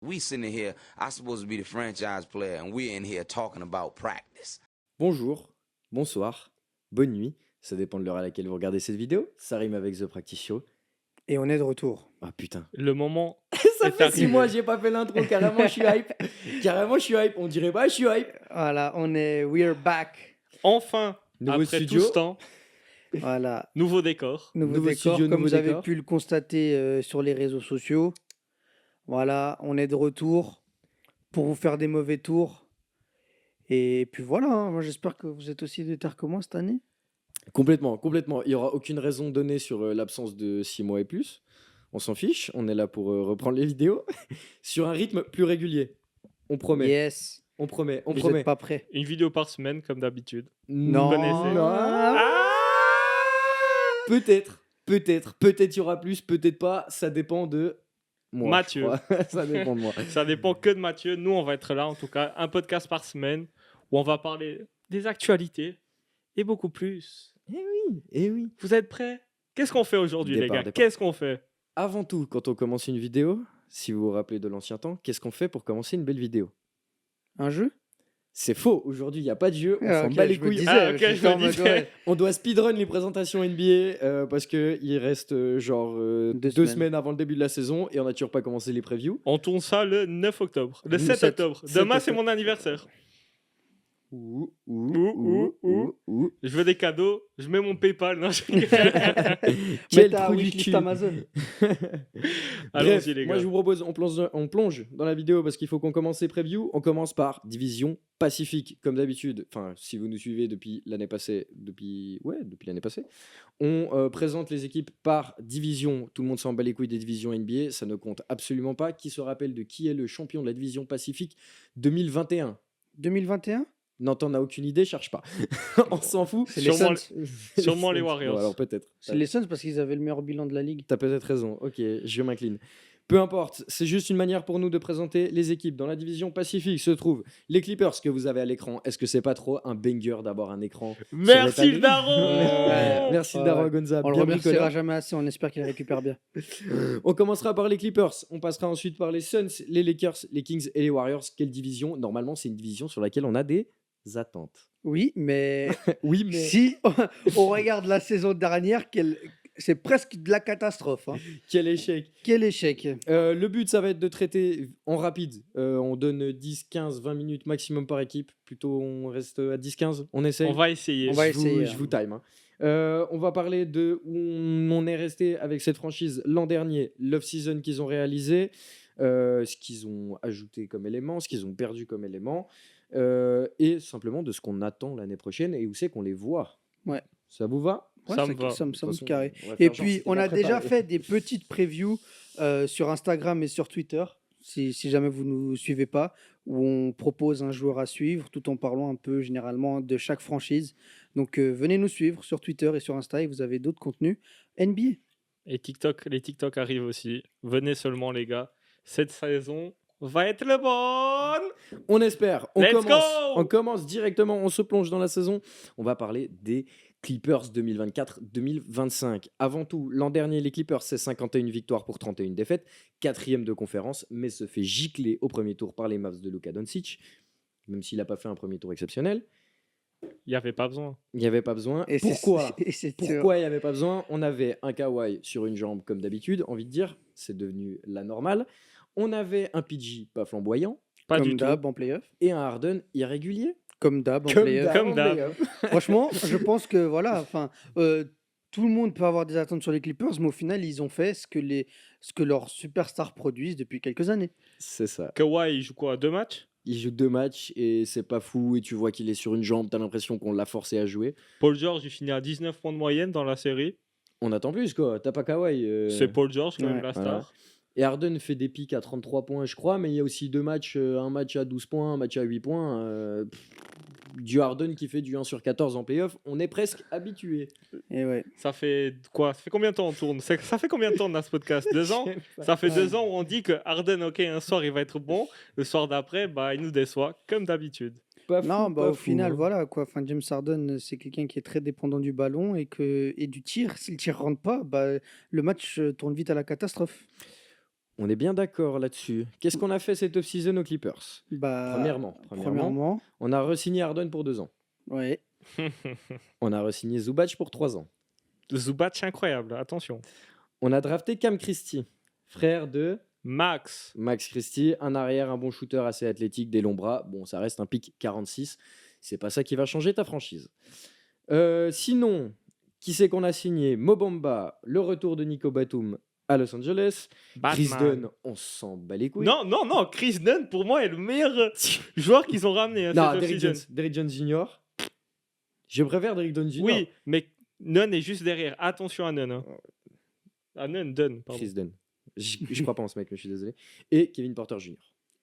We sitting here, I'm supposed to be the franchise player, and we're in here talking about practice. Bonjour, bonsoir, bonne nuit, ça dépend de l'heure à laquelle vous regardez cette vidéo, ça rime avec The Practice Show. Et on est de retour. Ah putain. Le moment. Ça est fait 6 arrivé. mois, j'ai pas fait l'intro, carrément je suis hype. Carrément je suis hype, on dirait pas je suis hype. Voilà, we're back. Enfin, Nouveau après studio. tout ce temps, Voilà, nouveau décor. nouveau Nouveau décor, studio, comme nouveau vous avez décor. pu le constater sur les réseaux sociaux. Voilà, on est de retour pour vous faire des mauvais tours. Et puis voilà, hein, moi j'espère que vous êtes aussi déter que moi cette année. Complètement. Il n'y aura aucune raison donnée sur l'absence de 6 mois et plus. On s'en fiche, on est là pour reprendre les vidéos sur un rythme plus régulier. On promet, Yes, on promet. vous n'êtes pas prêts. Une vidéo par semaine, comme d'habitude. Non, connaissez. non. Ah Peut-être il y aura plus, peut-être pas, ça dépend de moi. Mathieu. je crois. Ça dépend de moi. Ça dépend que de Mathieu. Nous, on va être là, en tout cas, un podcast par semaine où on va parler des actualités et beaucoup plus. Eh oui. Vous êtes prêts? Qu'est-ce qu'on fait aujourd'hui, les Départ, gars? départ. Qu'est-ce qu'on fait? Avant tout, quand on commence une vidéo, si vous vous rappelez de l'ancien temps, qu'est-ce qu'on fait pour commencer une belle vidéo? Un jeu? C'est faux, aujourd'hui il n'y a pas de jeu, on Ah, s'en ok, bat les je me couilles. disais, Ah, ok, j'étais je me en mode, disais. ouais. On doit speedrun les présentations NBA parce qu'il reste deux semaines. semaines avant le début de la saison et on n'a toujours pas commencé les previews. On tourne ça le 9 octobre. Le Le 7 7. octobre. 7 Demain, c'est octobre. mon anniversaire. Ouh. Je veux des cadeaux. Je mets mon PayPal. Non, je... Quel ta trou du wishlist cul. Amazon. Bref, Allons-y, les moi gars. je vous propose, on plonge dans la vidéo parce qu'il faut qu'on commence ces previews. On commence par division Pacifique, comme d'habitude. Enfin, si vous nous suivez depuis l'année passée, depuis l'année passée, on présente les équipes par division. Tout le monde s'en bat les couilles des divisions NBA, ça ne compte absolument pas. Qui se rappelle de qui est le champion de la division Pacifique 2021? 2021? Non, t'en as aucune idée, cherche pas. On s'en fout. C'est les Sûrement, Suns. sûrement les Warriors. Bon, alors peut-être. C'est les Suns parce qu'ils avaient le meilleur bilan de la ligue. T'as peut-être raison, ok, je m'incline. Peu importe, c'est juste une manière pour nous de présenter les équipes. Dans la division Pacifique se trouvent les Clippers que vous avez à l'écran. Est-ce que c'est pas trop un banger d'avoir un écran sur Merci l'étalé le daron. Ouais. Merci Ouais, Daro ouais. Gonza, On le bien remerciera bricoleur. jamais assez, on espère qu'il récupère bien. On commencera par les Clippers, on passera ensuite par les Suns, les Lakers, les Kings et les Warriors. Quelle division? Normalement, c'est une division sur laquelle on a des attentes. Oui, mais Oui, mais si on regarde la saison dernière, c'est presque de la catastrophe. Hein. quel échec. Quel échec. Le but, ça va être de traiter en rapide. On donne 10, 15, 20 minutes maximum par équipe. Plutôt, on reste à 10, 15. On essaye. On va essayer. On va Je vous- essayer, Je vous time. Hein. On va parler de où on est resté avec cette franchise l'an dernier, l'off-season qu'ils ont réalisé, ce qu'ils ont ajouté comme élément, ce qu'ils ont perdu comme élément, et simplement de ce qu'on attend l'année prochaine et où c'est qu'on les voit. Ouais. Ça vous va? Ouais, Ça me va. Ça me De toute semble façon, carré. on va Et faire genre puis, c'était on pas a déjà préparé. fait des petites previews sur Instagram et sur Twitter, si jamais vous ne nous suivez pas, où on propose un joueur à suivre tout en parlant un peu généralement de chaque franchise. Donc, venez nous suivre sur Twitter et sur Insta et vous avez d'autres contenus NBA. Et TikTok, les TikTok arrivent aussi. Venez seulement, les gars. Cette saison va être le bonne. On espère. Let's go. On commence directement. On se plonge dans la saison. On va parler des Clippers 2024-2025. Avant tout, l'an dernier, les Clippers, c'est 51 victoires pour 31 défaites. 4e de conférence, mais se fait gicler au premier tour par les Mavs de Luka Doncic, même s'il n'a pas fait un premier tour exceptionnel. Il n'y avait pas besoin. Il n'y avait pas besoin. Et Pourquoi c'est Pourquoi il n'y avait pas besoin? On avait un Kawhi sur une jambe comme d'habitude, envie de dire, c'est devenu la normale. On avait un PG pas flamboyant Pas comme du tout. d'hab en playoff. et un Harden irrégulier. Comme d'hab en playoff. Comme en d'hab. playoff. Franchement, je pense que voilà, enfin, tout le monde peut avoir des attentes sur les Clippers, mais au final, ils ont fait ce que leurs superstars produisent depuis quelques années. C'est ça. Kawhi, il joue quoi? 2 matchs? Il joue 2 matchs et c'est pas fou et tu vois qu'il est sur une jambe, t'as l'impression qu'on l'a forcé à jouer. Paul George, il finit à 19 points de moyenne dans la série. On attend plus quoi, t'as pas Kawhi. C'est Paul George, quand même, Ouais. la Voilà. star. Et Harden fait des pics à 33 points je crois, mais il y a aussi 2 matchs, un match à 12 points, un match à 8 points. Du Harden qui fait du 1 sur 14 en playoff, on est presque habitué. Et ouais. Ça fait quoi? Ça fait combien de temps on tourne? Ça fait combien de temps dans ce podcast? 2 ans? Ça fait 2 ans où on dit que Harden, ok, un soir il va être bon, le soir d'après, bah il nous déçoit, comme d'habitude. Pas fou, Non, bah, pas au fou, final, hein. voilà quoi. Enfin, James Harden, c'est quelqu'un qui est très dépendant du ballon et du tir. Si le tir rentre pas, bah, le match tourne vite à la catastrophe. On est bien d'accord là-dessus. Qu'est-ce qu'on a fait cette off-season aux Clippers? Bah, Premièrement, on a re-signé Harden pour 2 ans. ouais. On a re-signé Zubac pour 3 ans. Zubac, incroyable, attention. On a drafté Cam Christie, frère de Max. Max Christie, un arrière, un bon shooter assez athlétique, des longs bras. Bon, ça reste un pic 46. C'est pas ça qui va changer ta franchise. Sinon, qui c'est qu'on a signé? Mo Bamba, le retour de Nico Batum à Los Angeles. Chris Batman. Dunn, on s'en bat les couilles. Non, Chris Dunn, pour moi, est le meilleur joueur qu'ils ont ramené. Non, cette Derrick off-season. Jones, Derrick Jones Jr. Je préfère Derrick Jones Jr. Oui, mais Nunn est juste derrière. Attention à Nunn. Hein. À Nunn, Dunn, pardon. Chris Dunn. Je crois pas en ce mec, mais je suis désolé. Et Kevin Porter Jr.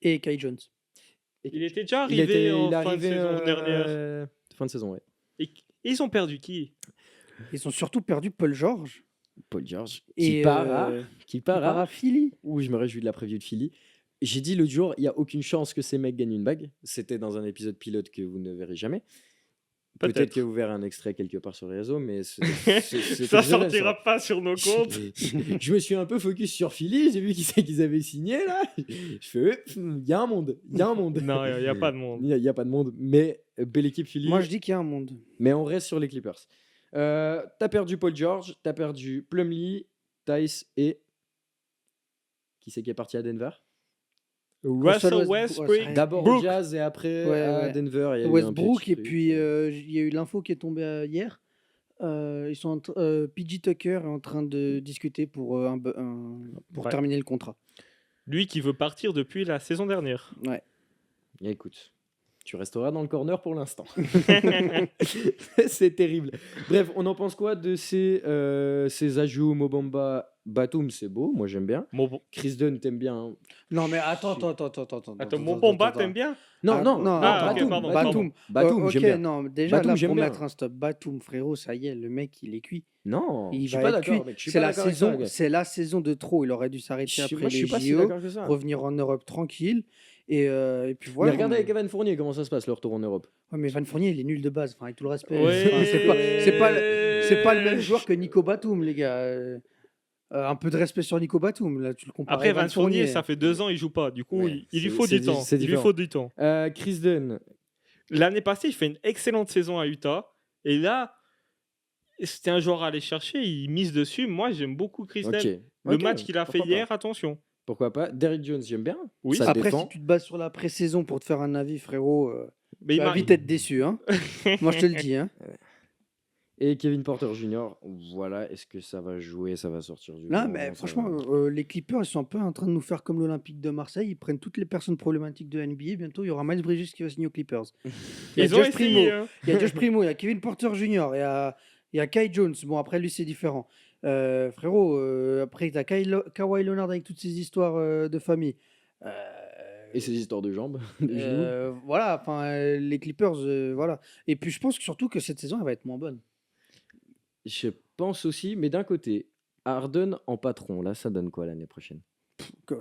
Et Kai Jones. Il était déjà Il arrivé était- en il est fin arrivé, de saison dernière. Fin de saison, ouais. Et ils ont perdu qui? Ils ont surtout perdu Paul George. Paul George. Et Qui part à qui part à Philly. Ouh, je me réjouis de la preview de Philly. J'ai dit l'autre jour, il n'y a aucune chance que ces mecs gagnent une bague. C'était dans un épisode pilote que vous ne verrez jamais. Peut-être Peut-être. que vous verrez un extrait quelque part sur les réseaux, mais c'est Ça sortira pas sur nos comptes. Je me suis un peu focus sur Philly, j'ai vu qui c'est qu'ils avaient signé là. Je fais, il y a un monde, il y a un monde. Non, il n'y a pas de monde. Il y a pas de monde, mais belle équipe Philly. Moi, je dis qu'il y a un monde. Mais on reste sur les Clippers. T'as perdu Paul George, t'as perdu Plumlee, Tice et qui c'est qui est parti à Denver? Russell Westbrook. Westbrook. D'abord Brook. au Jazz et après Ouais, à ouais. Denver. Il y a eu un Westbrook, petit et truc. puis il y a eu l'info qui est tombée hier. Ils sont PJ Tucker est en train de discuter pour, pour Ouais. terminer le contrat. Lui qui veut partir depuis la saison dernière. Ouais. Écoute, tu resteras dans le corner pour l'instant. C'est terrible. Bref, on en pense quoi de ces ajouts? Mo Bamba, Batum, c'est beau, moi j'aime bien. Bon, Chris Dunn, t'aimes bien, hein? Non, mais attends. attends, mon bomba, t'aimes bien? Non, Ah, non, non, ah, ok, Batum, pardon, Batum, pardon. Batum, Ok, j'aime bien. non, déjà Batum, là, j'aime pour bien. mettre un stop. Batum, frérot, ça y est, le mec, il est cuit. Non, Il je suis va pas être d'accord, cuit. mec. Je suis C'est pas la d'accord avec ça, saison, gars. c'est la saison de trop. Il aurait dû s'arrêter Moi, après je suis les pas si JO, d'accord que ça. revenir en Europe tranquille. Et puis Mais voilà. regardez avec Evan Fournier comment ça se passe le retour en Europe. Ouais, mais Van Fournier, il est nul de base, enfin, avec tout le respect. Ouais. Enfin, c'est pas le même joueur que Nico Batum, les gars. Un peu de respect sur Nico Batum, là, tu le compares Après, à Evan Van Fournier, ça fait 2 ans, il joue pas. Du coup, Ouais, il lui c'est- faut c'est du temps. c'est Il lui différent. faut du temps. Chris Dunn, L'année passée, il fait une excellente saison à Utah. Et là, c'était un joueur à aller chercher. Il mise dessus. Moi, j'aime beaucoup Chris ok. Dunn. Le Ok, match qu'il a fait pourquoi pas. hier, attention. Pourquoi pas? Derrick Jones, j'aime bien. Oui. Ça Après, défend. si tu te bases sur la pré-saison pour te faire un avis, frérot, Mais tu il vas m'a- vite être déçu. Hein. Moi, je te le dis. Hein. Et Kevin Porter Jr., voilà, est-ce que ça va jouer, ça va sortir du Là, banc, mais ça franchement, va- les Clippers, ils sont un peu en train de nous faire comme l'Olympique de Marseille. Ils prennent toutes les personnes problématiques de NBA. Bientôt, il y aura Miles Bridges qui va signer aux Clippers. Il y a Ils ont Josh essayé. Primo, Hein. il y a Josh Primo, il y a Kevin Porter Jr., il y a Kai Jones. Bon, après, lui, c'est différent. Frérot, après, tu as Kawhi Leonard avec toutes ces histoires de famille. Et ces histoires de jambes, de genoux. Voilà, enfin, les Clippers, voilà. Et puis, je pense surtout que cette saison, elle va être moins bonne. Je pense aussi, mais d'un côté, Harden en patron, là, ça donne quoi l'année prochaine?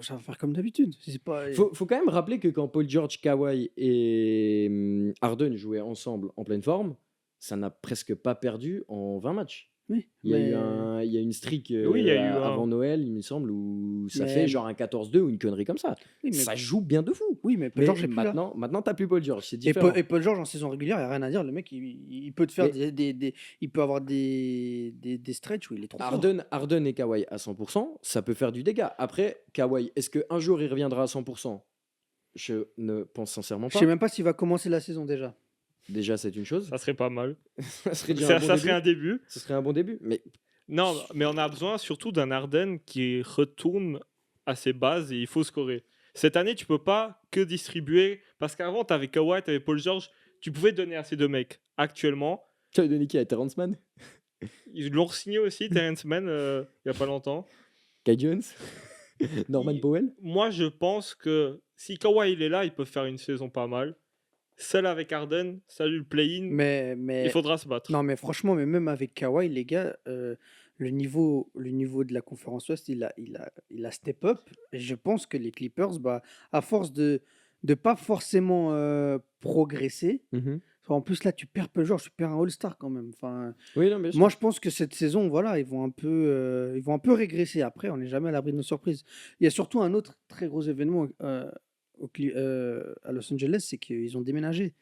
Ça va faire comme d'habitude. C'est pas... Faut quand même rappeler que quand Paul George, Kawhi et Harden jouaient ensemble en pleine forme, ça n'a presque pas perdu en 20 matchs. Oui, Il y a, mais- il y a une streak Oui, il y a eu un- avant Noël, il me semble, où ça Mais- fait genre un 14-2 ou une connerie comme ça. Oui, mais- Ça joue bien de fou. Oui, mais Paul Mais George est plus là. maintenant t'as plus Paul George, c'est Et différent. Paul George en saison régulière, il n'y a rien à dire. Le mec, il peut te faire Mais- il peut avoir des stretches où il est trop fort. Harden et Kawhi à 100%, ça peut faire du dégât. Après, Kawhi, est-ce qu'un jour il reviendra à 100%? Je ne pense sincèrement Je pas. sais même pas s'il va commencer la saison déjà. Déjà, c'est une chose. Ça serait pas mal. Ça serait déjà Ça, un bon ça début. serait un début. Ce serait un bon début. Mais Non, mais on a besoin surtout d'un Harden qui retourne à ses bases et il faut scorer. Cette année, tu peux pas que distribuer. Parce qu'avant, tu avais Kawhi, tu avais Paul George. Tu pouvais donner à ces deux mecs. Actuellement, tu as donné qui à Terrence Mann? ils l'ont signé aussi, Terrence Mann, il y a pas longtemps. Kai Jones? Norman Powell? Moi, je pense que si Kawhi il est là, il peut faire une saison pas mal. Seul avec Harden, salut le play-in, Mais il faudra se battre. non, mais franchement, mais même avec Kawhi, les gars, le niveau de la conférence Ouest, il a step up. Et je pense que les Clippers, bah, à force de pas forcément progresser. Enfin, en plus, là, tu perds peu de joueurs, tu perds un All-Star quand même. Enfin, Oui, non, bien sûr. moi, je pense que cette saison, voilà, ils vont un peu régresser. Après, on n'est jamais à l'abri de nos surprises. Il y a surtout un autre très gros événement à Los Angeles, c'est qu'ils ont déménagé.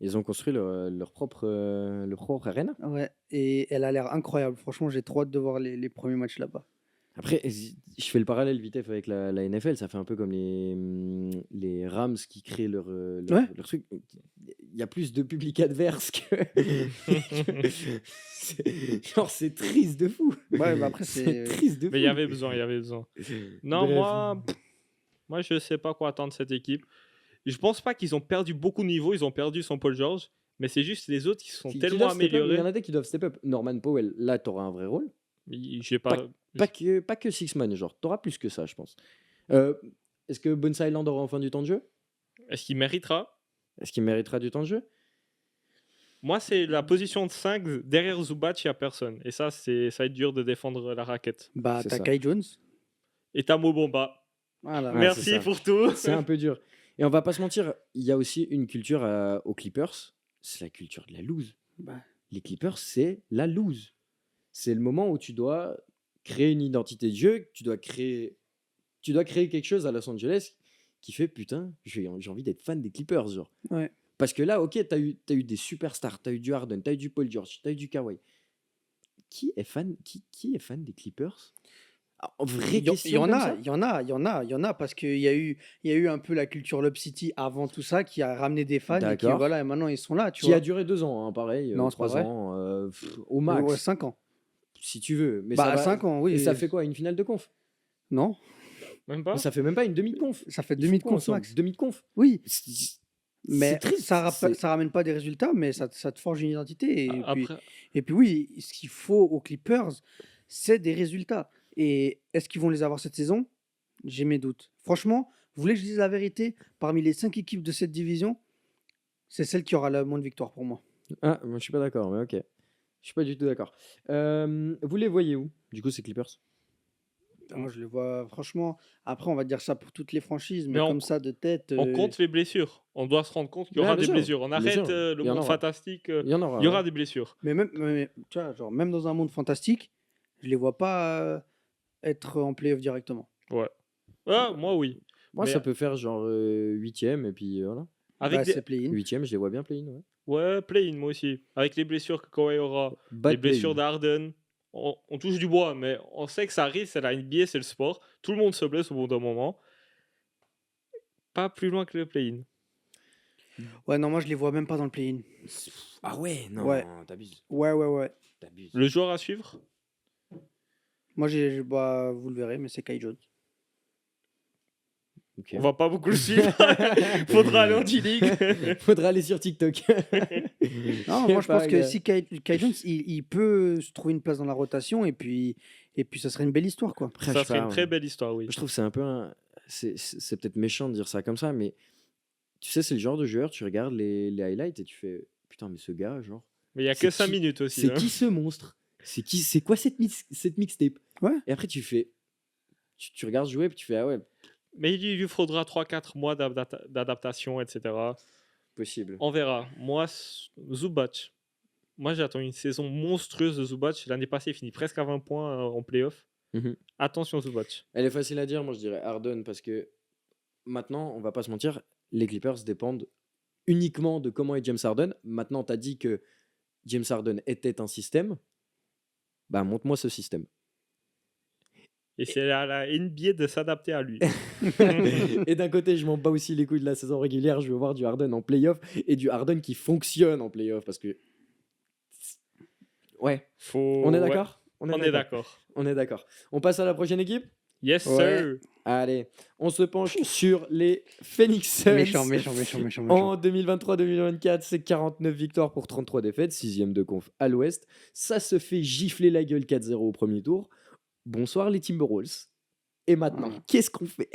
Ils ont construit leur propre arena. Ouais, et elle a l'air incroyable. Franchement, j'ai trop hâte de voir les premiers matchs là-bas. Après, je fais le parallèle vite fait avec la NFL. Ça fait un peu comme les Rams qui créent Ouais. leur truc. Il y a plus de public adverse que. Genre, c'est triste de fou. Ouais, bah après, C'est c'est. triste de fou. Mais il y avait besoin, il y avait besoin. Non, Bref. moi, je sais pas quoi attendre de cette équipe. Je pense pas qu'ils ont perdu beaucoup de niveau, ils ont perdu son Paul George, mais c'est juste les autres qui sont Qui tellement doivent step up. Il y améliorés. en a des qui doivent step up. Norman Powell, là, t'auras un vrai rôle. J'ai pas. Pas que Six-Man, genre. T'auras plus que ça, je pense. Est-ce que Bones Island aura enfin du temps de jeu? Est-ce qu'il méritera? Est-ce qu'il méritera du temps de jeu? Moi, c'est la position de 5 derrière Zubac, il n'y a personne. Et ça, ça va être dur de défendre la raquette. Bah, C'est t'as ça. Kai Jones. Et t'as Mobomba. Voilà. Ouais, c'est Merci ça. pour tout. C'est un peu dur. Et on va pas se mentir, il y a aussi une culture aux Clippers, c'est la culture de la lose. Bah, Les Clippers, c'est la lose. C'est le moment où tu dois créer une identité de jeu, tu dois créer quelque chose à Los Angeles qui fait putain, j'ai envie d'être fan des Clippers, genre. ouais. Parce que là, ok, t'as eu des superstars, t'as eu du Harden, t'as eu du Paul George, t'as eu du Kawhi. Qui est fan des Clippers? En vraie Il y question en comme a, ça. il y en a, parce qu'il y a eu un peu la culture Lob City avant tout ça qui a ramené des fans et qui, D'accord. voilà, et maintenant ils sont là, tu Qui a vois. duré 2 ans, hein, pareil, Non, c'est pas 3 vrai. ans, au max, Ouais, 5 ans. si tu veux. Mais Bah, ça va. 5 ans, oui. Et ça fait quoi, une finale de conf? Non, Même pas. Ça fait même pas une demi de conf. ça fait Ils demi font de quoi conf ensemble? max. Demi de conf. Oui, C'est mais triste. ça ramène pas des résultats, mais ça te forge une identité. Après, Et puis oui, ce qu'il faut aux Clippers, c'est des résultats. Et est-ce qu'ils vont les avoir cette saison? J'ai mes doutes. Franchement, vous voulez que je dise la vérité? Parmi les 5 équipes de cette division, c'est celle qui aura le moins de victoires pour moi. Ah, moi je suis pas d'accord, mais ok. Je suis pas du tout d'accord. Vous les voyez où, du coup, ces Clippers? Moi, je les vois franchement. Après, on va dire ça pour toutes les franchises, mais Mais on- comme ça de tête. on compte les blessures. On doit se rendre compte qu'il y Ouais, aura bien des sûr. blessures. On Bien arrête sûr. le Il y en monde aura. fantastique. Il y en aura. Il y aura ouais. des blessures. Mais tu vois, genre, même dans un monde fantastique, je les vois pas être en playoff directement. Ouais. Ah, moi, oui. Moi, Mais ça peut faire genre 8ème, et puis voilà. avec Bah, des... c'est play-in. 8ème, je les vois bien play-in. Ouais. Ouais, play-in, moi aussi. Avec les blessures que Kawhi aura, Bad les blessures play-in. d'Arden, on touche du bois, mais on sait que ça arrive, c'est la NBA, c'est le sport. Tout le monde se blesse au bout d'un moment. Pas plus loin que le play-in. Ouais, non, moi, je les vois même pas dans le play-in. Ah ouais, non, Ouais. t'abuses. Ouais. T'abuses. Le joueur à suivre? Moi, bah, vous le verrez, mais c'est Kai Jones. Ok. On va pas beaucoup le suivre. Faudra aller en G-League. Faudra aller sur TikTok. Non, moi, je pense que si Kai Jones, il peut se trouver une place dans la rotation, et puis ça serait une belle histoire, quoi. Après, je Ça sais serait pas, une très belle histoire, oui. je trouve que c'est un peu c'est peut-être méchant de dire ça comme ça, mais tu sais, c'est le genre de joueur, tu regardes les highlights et tu fais putain, mais ce gars, genre, Mais il y a c'est que 5 qui- minutes aussi. c'est hein. qui ce monstre? C'est quoi cette mixtape? Ouais. Et après, tu fais, tu regardes jouer, puis tu fais ah ouais, Mais il lui faudra 3-4 mois d'adaptation, etc. possible. On verra. Moi, Zubac. Moi, j'attends une saison monstrueuse de Zubac. L'année passée, il finit presque à 20 points en playoff. Mhm. Attention, Zubac. Elle est facile à dire, moi je dirais Harden, parce que maintenant, on va pas se mentir, les Clippers dépendent uniquement de comment est James Harden. Maintenant, tu as dit que James Harden était un système. Bah, montre-moi ce système. Et c'est à la NBA de s'adapter à lui. Et d'un côté, je m'en bats aussi les couilles de la saison régulière. Je veux voir du Harden en playoff et du Harden qui fonctionne en playoff parce que. Ouais, on est d'accord? On est d'accord. On est d'accord. On passe à la prochaine équipe? Yes, Ouais. sir. Allez, on se penche sur les Phoenix Suns. Méchant. En 2023-2024, c'est 49 victoires pour 33 défaites, 6ème de conf à l'ouest. Ça se fait gifler la gueule 4-0 au premier tour. Bonsoir les Timberwolves. Et maintenant, qu'est-ce qu'on fait?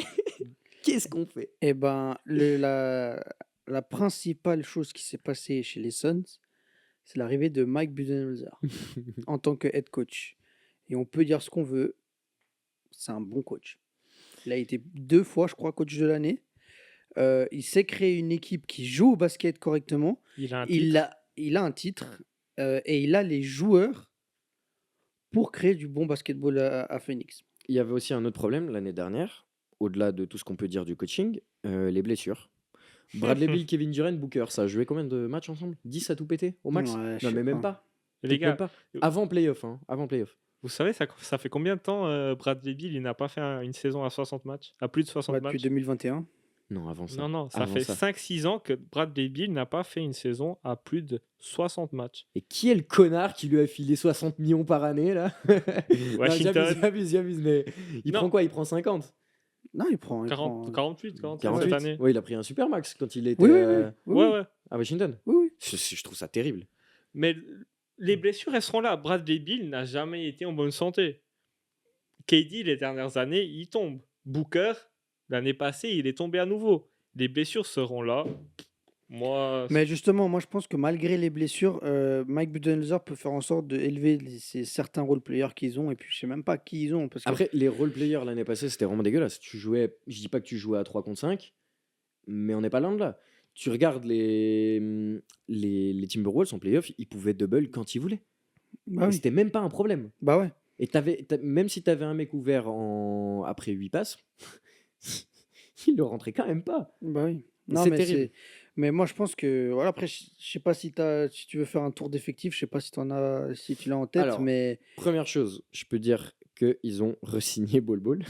Qu'est-ce qu'on fait? Eh ben, la principale chose qui s'est passée chez les Suns, c'est l'arrivée de Mike Budenholzer en tant que head coach. Et on peut dire ce qu'on veut, c'est un bon coach. Il a été 2 fois, je crois, coach de l'année. Il sait créer une équipe qui joue au basket correctement. Il a un Il titre. il a un titre et il a les joueurs pour créer du bon basketball à Phoenix. Il y avait aussi un autre problème l'année dernière, au-delà de tout ce qu'on peut dire du coaching, les blessures. Bradley Beal, Kevin Durant, Booker, ça a joué combien de matchs ensemble? 10 à tout péter au max? Ouais, je Non, sais mais même pas. pas. Les Peut-être gars, même pas. Avant playoff, hein. Avant playoff. vous savez, ça fait combien de temps Bradley Beal il n'a pas fait une saison à 60 matchs? À plus de 60 Ouais, depuis matchs? 2021. Non, avant ça. Non, non, ça Avant fait ça. 5-6 ans que Bradley Beal n'a pas fait une saison à plus de 60 matchs. Et qui est le connard qui lui a filé 60 millions par année, là? Non, Washington. j'abuse, mais il Non. prend quoi? Il prend 50? Non, il prend. 48, 47 48? cette année. Ouais, il a pris un super max quand il était Oui, oui, oui. oui, Ouais, oui. ouais. à Washington. Oui, oui. Je trouve ça terrible. Mais les blessures, elles seront là. Bradley Beal n'a jamais été en bonne santé. KD, les dernières années, il tombe. Booker, l'année passée, il est tombé à nouveau. Les blessures seront là. Moi, Mais justement, moi je pense que malgré les blessures, Mike Budenholzer peut faire en sorte d'élever certains role-players qu'ils ont. Et puis je sais même pas qui ils ont. Parce que... Après, les role-players l'année passée, c'était vraiment dégueulasse. Tu jouais, je dis pas que tu jouais à 3 contre 5, mais on n'est pas loin de là. Tu regardes les Timberwolves en playoff, ils pouvaient double quand ils voulaient. Bah Et oui. c'était même pas un problème. Bah ouais. Et même si tu avais un mec ouvert après 8 passes, il le rentrait quand même pas. Bah oui. Non, C'est mais terrible. mais moi je pense que voilà, après je sais pas si tu veux faire un tour d'effectif, je sais pas si tu l'as en tête, Alors, mais Première chose, je peux dire qu'ils ont re-signé Bol Bol.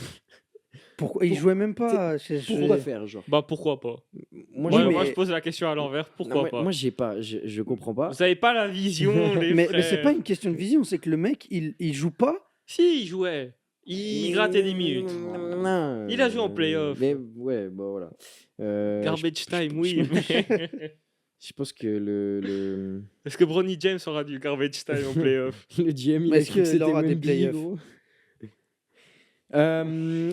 pourquoi il jouait même pas Pourquoi faire, genre? bah pourquoi pas? Moi, Oui, j'ai- Moi, mais- je pose la question à l'envers. Pourquoi Non, moi, pas? moi, j'ai pas, je comprends pas. Vous avez pas la vision, les mais frères. c'est pas une question de vision, c'est que le mec il joue pas. Si, il jouait. Il grattait des minutes. Non, Il a joué en playoff. Mais ouais, bon voilà. Garbage time, oui. mais Je pense que le Est-ce que Bronny James aura du garbage time en playoff? le GM, il Mais a est-ce cru que qu'il c'était aura des Wemby, playoffs? gros.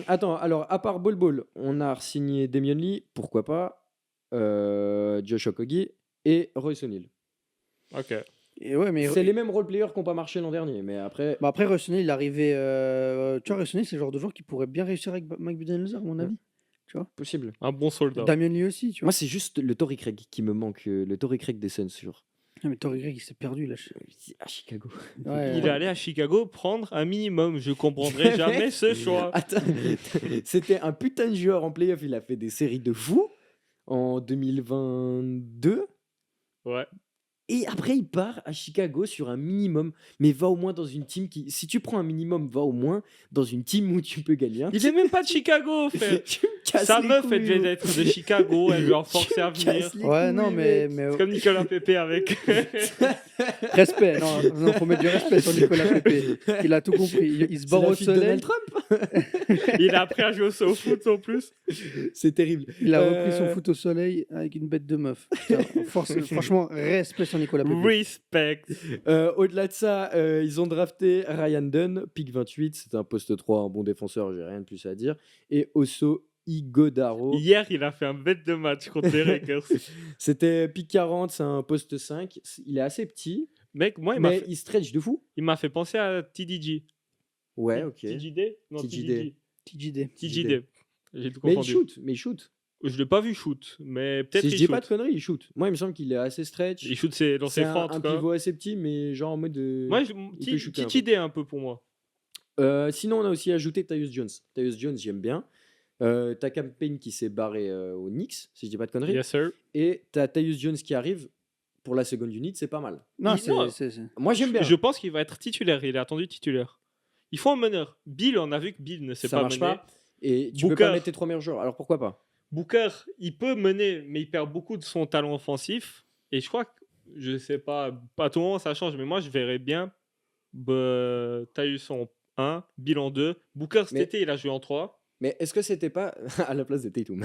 Attends, alors à part Bol Bol, on a signé Damian Lee, pourquoi pas, Josh Okogie et Royce O'Neal. Ok. Et ouais, mais C'est les mêmes role-players qui n'ont pas marché l'an dernier, mais après, bah après Russell il est arrivé. Tu vois, Russell c'est le genre de joueur qui pourrait bien réussir avec Mike Budenholzer, à mon avis. possible. Un bon soldat. Damien Lee aussi, tu vois. Moi, c'est juste le Torrey Craig qui me manque, le Torrey Craig des Suns sur Ah, mais Torrey Craig il s'est perdu là. à Chicago. Ouais, Il est allé à Chicago prendre un minimum. Je comprendrai jamais ce choix. Attends, c'était un putain de joueur en playoff. Il a fait des séries de fou en 2022. Ouais. Et après, il part à Chicago sur un minimum. Mais va au moins dans une team qui. Si tu prends un minimum, va au moins dans une team où tu peux gagner. Il est même pas de Chicago, frère. Tu me casses Sa les meuf, couilles, elle devait gros. être de Chicago. Elle lui a Tu forcé à me venir. casses les Ouais, non, couilles, mais, mec. mais C'est comme Nicolas Pépé avec. respect. Non, non, faut mettre du respect sur Nicolas Pépé. Il a tout compris. Il se C'est barre la au fille de soleil. Donald Trump. Il a appris à jouer au foot en plus. C'est terrible. Il a repris son Euh, foot au soleil avec une bête de meuf. Putain, franchement, respect sur Nicolas Pépé. Respect. Au-delà de ça, ils ont drafté Ryan Dunn, pick 28. C'est un poste 3, un bon défenseur, j'ai rien de plus à dire. Et Oso Igodaro. Hier, il a fait un bête de match contre les Lakers. C'était pick 40, c'est un poste 5. Il est assez petit, Mec, moi, mais il stretch de fou. il m'a fait penser à TDG. Ouais, ok. TJD Non, TJD. TJD. TJD. J'ai tout Mais il confondu. shoot, mais il shoot. Je l'ai pas vu shoot, mais peut-être Si je il dis shoot. pas de conneries, il shoot. Moi, il me semble qu'il est assez stretch. Il shoot dans C'est ses freins, en un tout cas. pivot assez petit, mais genre en mode. Moi, peut shooter un petite idée un peu pour moi. Sinon, on a aussi ajouté Tyus Jones. Tyus Jones, j'aime bien. T'as Cam Payne qui s'est barré au Knicks, si je dis pas de conneries. Yes, sir. Et t'as Tyus Jones qui arrive pour la seconde unit, c'est pas mal. Non, Non. c'est. Moi, j'aime bien. Je pense qu'il va être titulaire. Il est attendu titulaire. Il faut un meneur. Bill, on a vu que Bill ne sait Ça pas marche mener. pas. Et tu peux Booker. pas mettre tes 3 meilleurs joueurs. Alors pourquoi pas? Booker, il peut mener, mais il perd beaucoup de son talent offensif. Et je crois que, je sais pas, à tout moment ça change, mais moi je verrais bien Tyus en 1, Bill en 2. Booker cet Mais- été, il a joué en 3. Mais est-ce que c'était pas à la place de Tatum?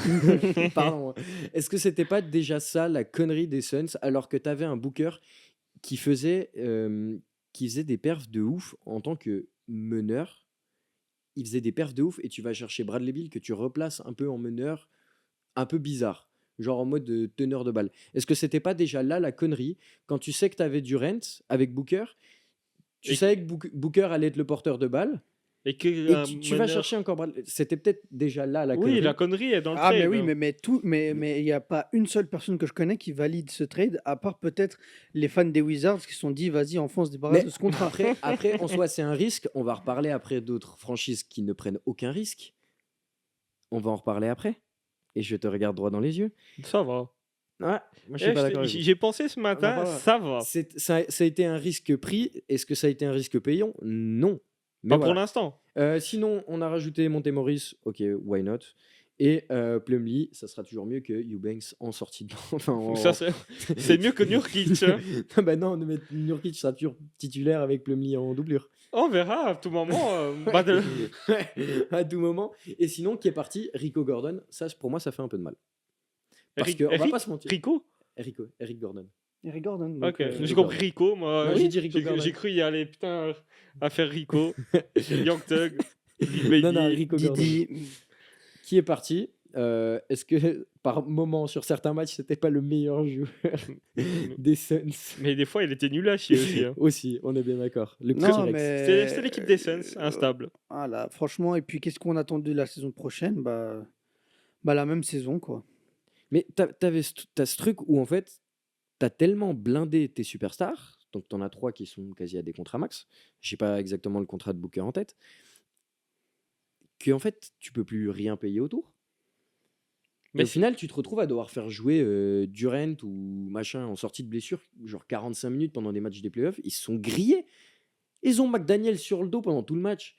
Pardon. Est-ce que c'était pas déjà ça la connerie des Suns alors que t'avais un Booker qui faisait des perfs de ouf en tant que meneur? Il faisait des perfs de ouf et tu vas chercher Bradley Beal que tu replaces un peu en meneur, un peu bizarre, genre en mode teneur de balle. Est-ce que c'était pas déjà là la connerie quand tu sais que tu avais Durant avec Booker, tu Et- savais que Booker allait être le porteur de balle Et que Et un tu vas meneur- chercher encore Bradley. C'était peut-être déjà là la Oui, connerie. la connerie est dans le Ah, trade. mais oui, hein. mais il n'y a pas une seule personne que je connais qui valide ce trade, à part peut-être les fans des Wizards qui se sont dit, vas-y, en France, débarrasse Mais de ce contrat. après, en soi, c'est un risque. On va reparler après d'autres franchises qui ne prennent aucun risque. On va en reparler après. Et je te regarde droit dans les yeux. Ça va. Ouais, moi je Eh, suis pas d'accord avec vous. J'ai pensé ce matin, parlera. ça va. Ça a été un risque pris. Est-ce que ça a été un risque payant? Non. Mais Pas voilà. pour l'instant. Sinon, on a rajouté Montemoris. Ok, why not? Et Plumlee, ça sera toujours mieux que Eubanks en sortie de banc. Enfin, Ça, c'est mieux que Nurkic. hein. Ah bah non, mais Nurkic sera toujours titulaire avec Plumlee en doublure. On verra à tout moment. Battle. À tout moment. Et sinon, qui est parti? Rico Gordon. Ça, pour moi, ça fait un peu de mal. Parce Eric- qu'on va Eric- pas se mentir. Rico Eric Gordon. Eric Gordon. donc, Ok, j'ai Rico compris Gordon. Rico. Moi, Non, j'ai dit Rico j'ai Gordon. cru y aller, putain, à faire Rico. Young Thug. Big Non, non, Baby. Rico Gordon. Didi. Qui est parti. Est-ce que par moment, sur certains matchs, c'était pas le meilleur joueur des Suns? Mais des fois, il était nul à chier aussi. hein. Aussi, on est bien d'accord. Le petit Non, Rex. mais. C'était l'équipe des Suns, instable. Voilà, franchement, et puis qu'est-ce qu'on attend de la saison prochaine? Bah la même saison, quoi. Mais t'as ce truc où en fait, t'as tellement blindé tes superstars, donc t'en as 3 qui sont quasi à des contrats max. J'ai pas exactement le contrat de Booker en tête, que en fait, tu peux plus rien payer autour. Mais Mais au final, tu te retrouves à devoir faire jouer Durant ou machin en sortie de blessure, genre 45 minutes pendant des matchs des playoffs. Ils se sont grillés. Ils ont McDaniel sur le dos pendant tout le match.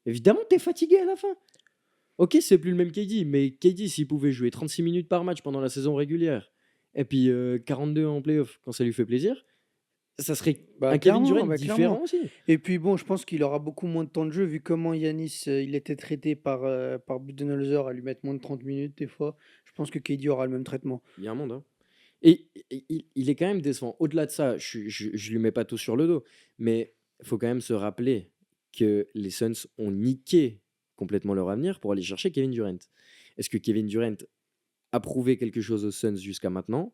Évidemment, t'es fatigué à la fin. Ok, c'est plus le même KD, mais KD, s'il pouvait jouer 36 minutes par match pendant la saison régulière, et puis 42 en playoff quand ça lui fait plaisir, ça serait Bah, un Kevin clairement, Durant bah, différent clairement. aussi. Et puis bon, je pense qu'il aura beaucoup moins de temps de jeu, vu comment Yanis il était traité par Budenholzer à lui mettre moins de 30 minutes des fois. Je pense que KD aura le même traitement. Il y a un monde. Hein. Et il est quand même décevant. Au-delà de ça, je lui mets pas tout sur le dos, mais il faut quand même se rappeler que les Suns ont niqué complètement leur avenir pour aller chercher Kevin Durant. Est-ce que Kevin Durant a prouvé quelque chose aux Suns jusqu'à maintenant?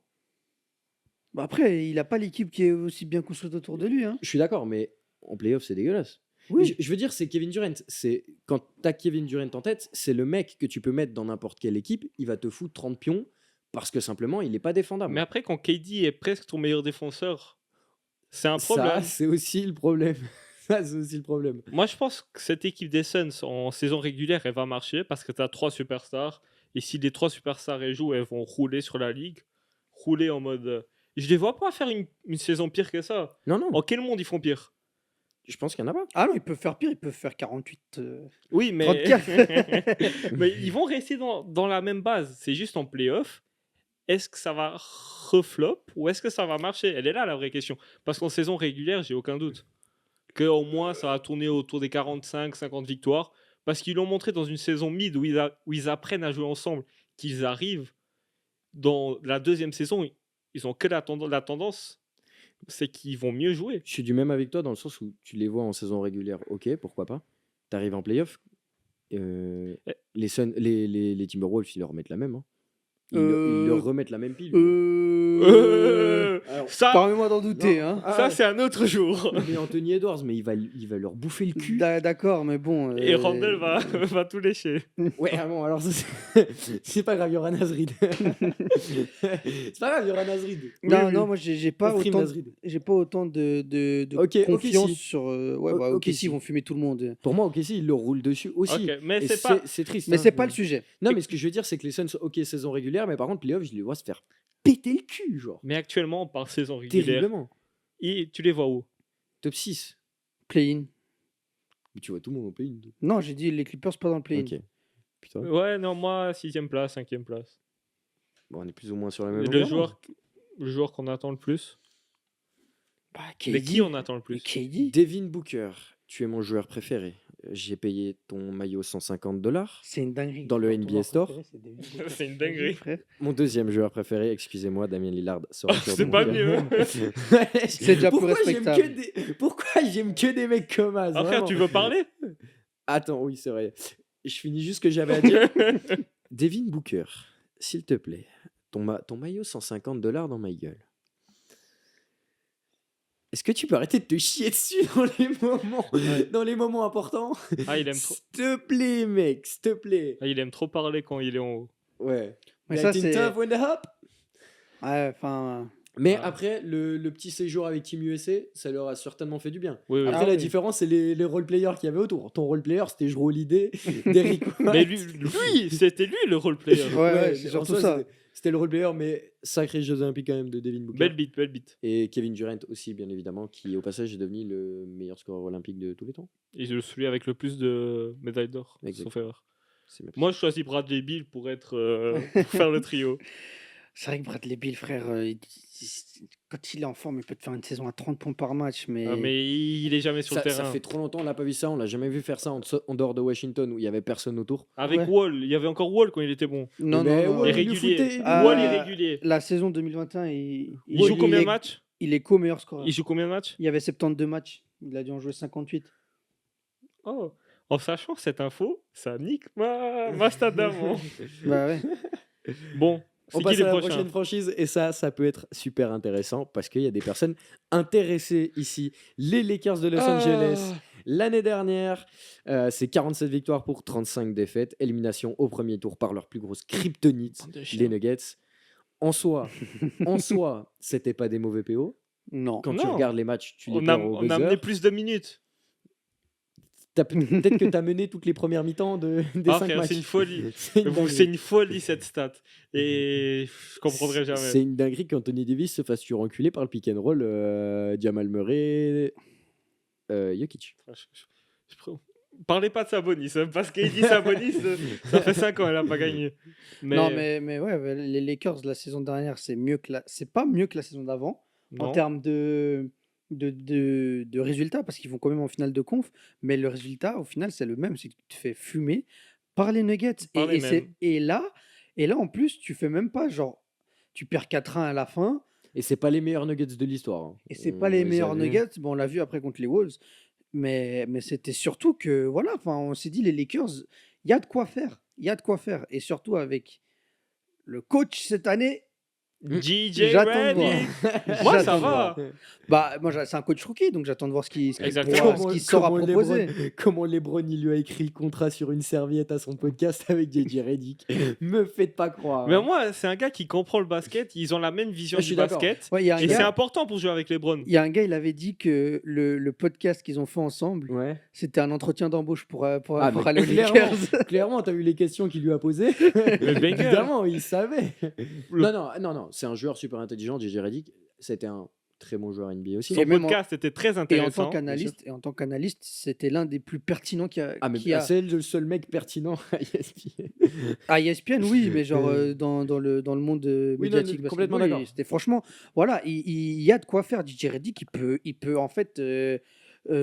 Bah, après, il n'a pas l'équipe qui est aussi bien construite autour de lui. Hein. Je suis d'accord, mais en playoff, c'est dégueulasse. Oui. Je veux dire, c'est Kevin Durant. C'est quand t'as Kevin Durant en tête, c'est le mec que tu peux mettre dans n'importe quelle équipe. Il va te foutre 30 pions parce que simplement, il n'est pas défendable. Mais après, quand KD est presque ton meilleur défenseur, c'est un problème. Ça, c'est aussi le problème. Ça, c'est aussi le problème. Moi, je pense que cette équipe des Suns en saison régulière, elle va marcher parce que tu as 3 superstars. Et si les 3 superstars elles jouent, elles vont rouler sur la ligue. Rouler en mode. Je les vois pas faire une saison pire que ça. Non, non. En quel monde ils font pire? Je pense qu'il y en a pas. Ah non, ils peuvent faire pire, ils peuvent faire 48. Oui, mais. 34. mais ils vont rester dans la même base. C'est juste en playoff. Est-ce que ça va reflop ou est-ce que ça va marcher? Elle est là la vraie question. Parce qu'en saison régulière, j'ai aucun doute qu'au moins ça va tourner autour des 45-50 victoires. Parce qu'ils l'ont montré dans une saison mid où ils apprennent à jouer ensemble, qu'ils arrivent dans la deuxième saison, ils ont que la tendance, c'est qu'ils vont mieux jouer. Je suis du même avec toi dans le sens où tu les vois en saison régulière, ok, pourquoi pas. T'arrives en playoff, les Timberwolves, ils leur remettent la même. Hein. Ils leur remettent la même pile. Alors, Ça, Permets-moi d'en douter. non. Hein. Ah, ça c'est un autre jour. mais Anthony Edwards, mais il va leur bouffer le cul. D'accord, mais bon. Et Randall va tout lécher. Ouais, ah bon, alors ça, c'est pas grave, il y aura Nasrid. C'est pas grave, il y aura Nasrid. Non, Oui, non, oui. moi j'ai pas Au prime autant, Nasrid. j'ai pas autant de Ok, confiance OKC. sur. Ouais, bah, OKC. OKC, ils vont fumer tout le monde. Pour moi, OKC, il le roule dessus aussi. Ok, mais Et c'est pas. c'est triste. Mais hein. c'est pas le sujet. Non, mais ce que je veux dire, c'est que les Suns, ok, saison régulière, mais par contre, playoff, je les vois se faire péter le cul, genre. Mais actuellement, par saison régulière, Terriblement. et tu les vois où? Top 6. Play-in. Mais tu vois tout le monde en play-in. Non, j'ai dit les Clippers pas dans le play-in. Ok. Putain. Ouais, non, moi, 6ème place, 5ème place. Bon, on est plus ou moins sur la même Le longueur joueur qu'on attend le plus. Bah, Mais qui on attend le plus? KD. Devin Booker, tu es mon joueur préféré. J'ai payé ton maillot $150. C'est une dinguerie. Dans le Ton NBA joueur Store. préféré, c'est Devin Booker. C'est une dinguerie. Frère. Mon deuxième joueur préféré, excusez-moi, Damien Lillard sera sur C'est mon pas cœur. mieux. C'est déjà plus Pourquoi respectable. Pourquoi j'aime que des mecs comme Az Après, vraiment tu veux parler? Attends, oui, c'est vrai. Je finis juste ce que j'avais à dire. Devin Booker, s'il te plaît, ton maillot $150 dans ma gueule. est-ce que tu peux arrêter de te chier dessus dans les moments importants? Ah, il aime trop. S'il te plaît, mec, s'il te plaît. Ah, il aime trop parler quand il est en haut. Ouais. Mais ça, Acting c'est- tough when the hop. Ouais, enfin. Mais Ah. après, le petit séjour avec Team USA, ça leur a certainement fait du bien. Oui, oui. Après, Ah la oui. différence, c'est les role-players qu'il y avait autour. Ton role-player, c'était Jero Holiday, Derrick White. Mais lui, c'était lui le roleplayer. Ouais, c'est en surtout soi, ça. C'était le role-player, mais sacré Jeux Olympiques quand même de Devin Booker. Belle bite, belle bite. Et Kevin Durant aussi, bien évidemment, qui au passage est devenu le meilleur scoreur olympique de tous les temps. Et celui avec le plus de médailles d'or, Exact. sauf erreur. C'est ma- Moi, je choisis Bradley Beal pour être pour faire le trio. C'est vrai que Bradley Beal, frère, quand il est en forme, il peut te faire une saison à 30 points par match. Mais, Ah, mais il est jamais sur ça, le terrain. ça fait trop longtemps, on l'a pas vu ça, on l'a jamais vu faire ça en dehors de Washington où il y avait personne autour. Avec Ouais. Wall, il y avait encore Wall quand il était bon. non, Mais non, non. ouais, Et il lui régulier. foutait- Ah, Wall est régulier. La saison 2021, Il joue combien de matchs Il est co-meilleur scoreur. Il joue combien de matchs Il y avait 72 matchs. Il a dû en jouer 58. Oh. En sachant cette info, ça nique ma stade d'avant. Bah ouais. Bon, On c'est qui passe les à la prochains prochaine franchise et ça peut être super intéressant parce qu'il y a des personnes intéressées ici. Les Lakers de Los Ah. Angeles, l'année dernière, c'est 47 victoires pour 35 défaites, élimination au premier tour par leur plus grosse kryptonite, Bande de chiens. les Nuggets. En soi, c'était pas des mauvais PO. Non. Quand tu Non. regardes les matchs, tu les On a, perds au on a amené buzzer. plus de minutes. Peut-être que tu as mené toutes les premières mi-temps des Ah, 5 frère, matchs. c'est une folie. C'est une C'est dinguerie. une folie cette stat. Et je comprendrai jamais. C'est une dinguerie qu'Anthony Davis se fasse enculer par le pick and roll Jamal Murray, Jokic. Parlez pas de Sabonis, hein, parce qu'il dit Sabonis, ça fait 5 ans, elle a pas gagné. Mais, Non, mais ouais, les Lakers de la saison dernière, c'est pas mieux que la saison d'avant en non. termes de résultats, parce qu'ils vont quand même en finale de conf, mais le résultat, au final, c'est le même, c'est que tu te fais fumer par les Nuggets. Par les mêmes. Et là, en plus, tu fais même pas, genre, tu perds 4-1 à la fin, Et c'est pas les meilleurs Nuggets de l'histoire. hein. et c'est On pas les les meilleurs a vus. Nuggets, bon, on l'a vu après contre les Wolves, mais c'était surtout que, voilà, on s'est dit, les Lakers, il y a de quoi faire, et surtout avec le coach cette année. DJ J'attends de Redick. Moi, ça J'attends de va. Bah, moi, c'est un coach rookie, donc j'attends de voir ce qu'il Exactement. saura proposer. Comment LeBron il lui a écrit le contrat sur une serviette à son podcast avec JJ Redick. Me faites pas croire. Mais hein. moi, c'est un gars qui comprend le basket, ils ont la même vision Je du suis d'accord. basket. Ouais, il y a un Et c'est gars, important pour jouer avec les Browns. il y a un gars, il avait dit que le podcast qu'ils ont fait ensemble, Ouais. c'était un entretien d'embauche pour Ah, mais aller aux clairement, Lakers. clairement, t'as vu les questions qu'il lui a posées. Le banger. Évidemment, il savait. Le- Non, c'est un joueur super intelligent, JJ Redick. C'était un très bon joueur NBA aussi. Son Et même en- podcast était très Et en intéressant. tant qu'analyste, c'était l'un des plus pertinents Ah, mais qui a c'est le seul mec pertinent à ESPN. à ESPN, oui, mais genre dans le monde Oui, non, médiatique complètement basketball, d'accord. c'était franchement, voilà, il y a de quoi faire. DJ Redick, il peut en fait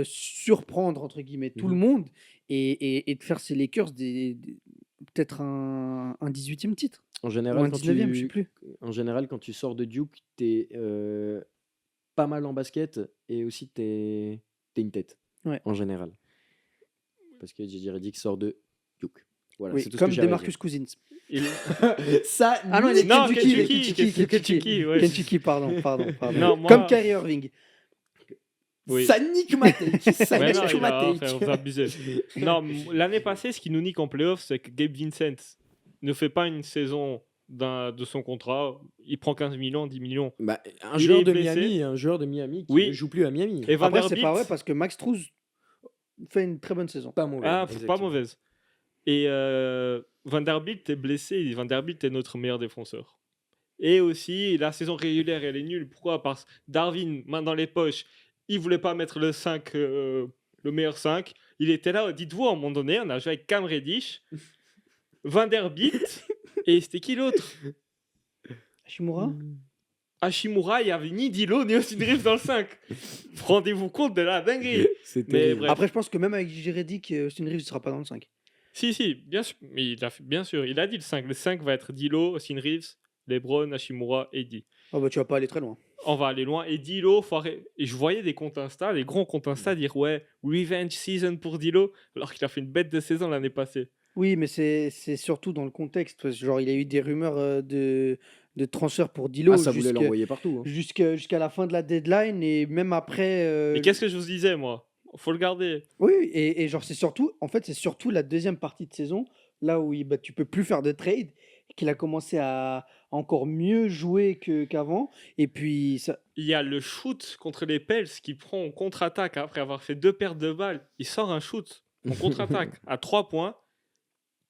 surprendre entre guillemets tout le monde et de faire ses Lakers peut-être un 18e titre En ou général, un 19e, je sais plus. En général, quand tu sors de Duke, t'es pas mal en basket et aussi t'es une tête. Ouais. En général. Parce que JJ Redick sort de Duke. Voilà, Oui, c'est tout comme ce que j'avais à DeMarcus Cousins. Il- dire. Ça, Ah non, il est Non, Kentucky, Kentucky, ouais. Kentucky, pardon. Non, moi- Comme Kyrie Irving. Oui. ça nique ma tête. Ça Mais non, nique il ma a- tête. frère, vous abusez. Non, l'année passée, ce qui nous nique en playoff, c'est que Gabe Vincent ne fait pas une saison de son contrat. Il prend 15 millions, 10 millions. Bah, un Il joueur est de blessé. Miami qui Oui. ne joue plus à Miami. Et Après, c'est Vanderbilt, pas vrai parce que Max Struz fait une très bonne saison. Pas mauvais. pas exactement. mauvaise. Et Vanderbilt est blessé. Et Vanderbilt est notre meilleur défenseur. Et aussi, la saison régulière, elle est nulle. Pourquoi? Parce que Darwin, main dans les poches, il voulait pas mettre le 5, le meilleur 5. Il était là, dites-vous, à un moment donné, on a joué avec Cam Reddish, Vanderbilt, et c'était qui l'autre? Hashimura Hashimura, il n'y avait ni Dilo ni Austin Reeves dans le 5. Rendez-vous compte de la dinguerie. C'est Mais terrible. bref. Après, je pense que même avec J.J. Redick, Austin Reeves ne sera pas dans le 5. Si, bien sûr. Mais bien sûr, il a dit le 5. Le 5 va être Dilo, Austin Reeves, LeBron, Hashimura, Eddie. Oh bah tu vas pas aller très loin. On va aller loin. Et Dilo, et je voyais des comptes Insta, des grands comptes Insta dire ouais, revenge season pour Dilo, alors qu'il a fait une bête de saison l'année passée. Oui, mais c'est surtout dans le contexte. Parce que, genre, il y a eu des rumeurs de transfert pour Dilo Ah, ça voulait l'envoyer partout. Hein. jusqu'à la fin de la deadline et même après. Mais qu'est-ce que je vous disais, moi? Faut le garder. Oui, et genre, c'est surtout la deuxième partie de saison, là où tu peux plus faire de trade, qu'il a commencé à encore mieux jouer qu'avant. Et puis, Il y a le shoot contre les Pels qui prend en contre-attaque après avoir fait 2 pertes de balles. Il sort un shoot en contre-attaque à 3 points.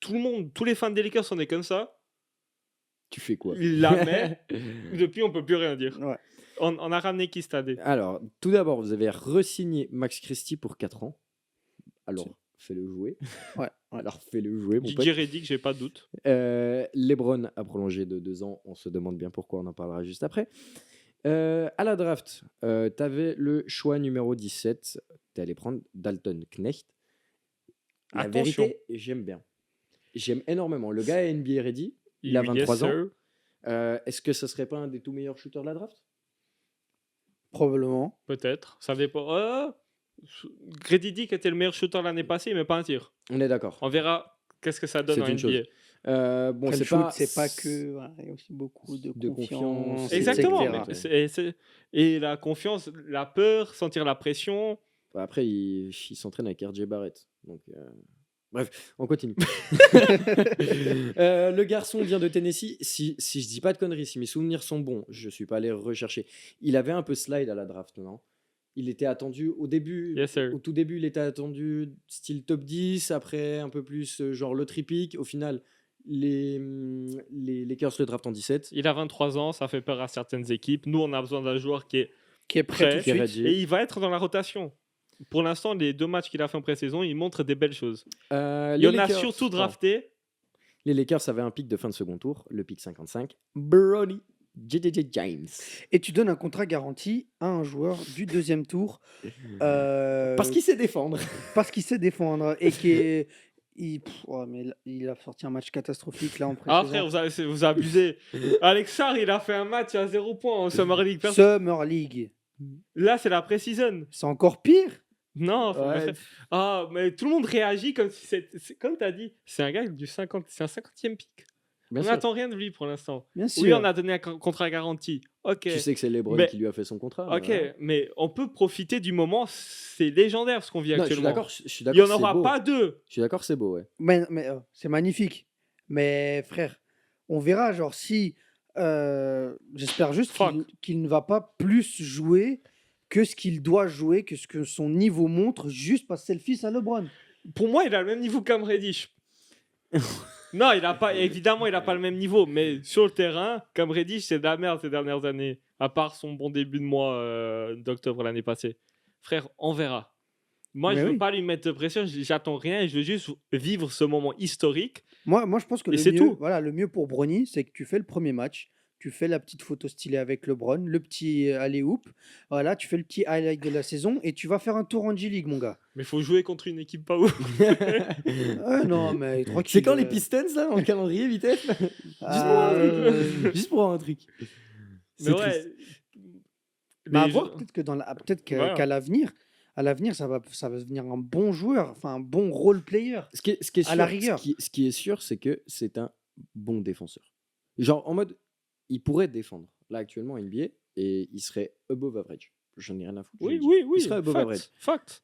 Tout le monde, tous les fans des Lakers sont des comme ça. Tu fais quoi? Il la met. Depuis, on peut plus rien dire. ouais. On a ramené qui cette année? Alors, tout d'abord, vous avez re-signé Max Christie pour 4 ans. Alors, fais-le jouer. Ouais. Alors, fais-le jouer, mon DJ pote. Redick, j'ai pas de doute. LeBron a prolongé de 2 ans. On se demande bien pourquoi, on en parlera juste après. À la draft, tu avais le choix numéro 17. Tu allé prendre Dalton Knecht. La Attention. vérité, j'aime bien. J'aime énormément. Le gars est NBA ready. Il a Yes, 23 ans. sir. Est-ce que ça serait pas un des tout meilleurs shooters de la draft? Probablement. Peut-être. Ça dépend. Grady Dick était le meilleur shooter l'année passée, mais pas un tir. On est d'accord. On verra qu'est-ce que ça donne C'est en une NBA. Bon, Après, c'est le shoot, pas... c'est pas que. Voilà, il y a aussi beaucoup de De confiance. confiance, Exactement. etc. etc. Et la confiance, la peur, sentir la pression. Après, il s'entraîne avec RJ Barrett. Donc, bref, on continue. Le garçon vient de Tennessee. Si je dis pas de conneries, si mes souvenirs sont bons, je suis pas allé rechercher. Il avait un peu slide à la draft, non? Il était attendu au début. Yes, sir. Au tout début, il était attendu style top 10. Après, un peu plus genre le pick. Au final, les Lakers le draftent en 17. Il a 23 ans, ça fait peur à certaines équipes. Nous, on a besoin d'un joueur qui est Qui est prêt tout de Qui est suite. ready. Et il va être dans la rotation. Pour l'instant, les 2 matchs qu'il a fait en pré-saison, il montre des belles choses. Il y en a surtout drafté. Les Lakers avaient un pick de fin de second tour, le pick 55. Bronny JJJ James. Et tu donnes un contrat garanti à un joueur du deuxième tour. Parce qu'il sait défendre. Parce qu'il sait défendre. Et qui est. Mais il a sorti un match catastrophique là en pré-saison. Ah frère, vous abusez. Alex Sarr, il a fait un match à 0 points en Summer League. Personne- Summer League. Là, c'est la pré-season. C'est encore pire. Non, Ouais. mais tout le monde réagit comme si comme tu as dit, c'est un gars du 50, c'est un 50e pick. Bien On sûr. n'attend rien de lui pour l'instant. Bien sûr. Oui, on a donné un contrat garanti. OK. Tu sais que c'est LeBron Mais- qui lui a fait son contrat. OK, voilà. mais on peut profiter du moment, c'est légendaire ce qu'on vit Non, je suis actuellement. d'accord. Je suis Il d'accord. n'y en c'est aura beau. pas deux. Je suis d'accord, c'est beau, ouais. Mais c'est magnifique. Mais frère, on verra. Genre, si. J'espère juste Fuck. qu'il ne va pas plus jouer que ce qu'il doit jouer, que ce que son niveau montre, juste parce que c'est le fils à LeBron. Pour moi, il a le même niveau qu'Cam Reddish. Non, évidemment, il n'a pas le même niveau, mais sur le terrain, Cam Reddish, c'est de la merde ces dernières années, à part son bon début de mois d'octobre l'année passée. Frère, on verra. Moi, Mais je ne veux oui. pas lui mettre de pression, j'attends rien et je veux juste vivre ce moment historique. Moi, je pense que Et c'est mieux, tout. voilà, le mieux pour Bronny, c'est que tu fais le premier match, tu fais la petite photo stylée avec LeBron, le petit alley-oop, voilà, tu fais le petit highlight de la saison et tu vas faire un tour en G-League, mon gars. Mais il faut jouer contre une équipe pas ouf. Non, mais tranquille. C'est quand les Pistons, là, dans le calendrier, vitesse Juste pour un truc. Juste pour un truc. Mais ouais. Mais à les voir, jeux- peut-être Voilà. qu'à l'avenir, ça va devenir un bon joueur, enfin un bon role player. Ce qui est sûr, À la rigueur. ce qui est sûr, c'est que c'est un bon défenseur. Genre, en mode, il pourrait défendre. Là, actuellement, en NBA, et il serait above average. J'en ai rien à foutre. je Oui, le dis. oui, oui. Il serait above average. Fact.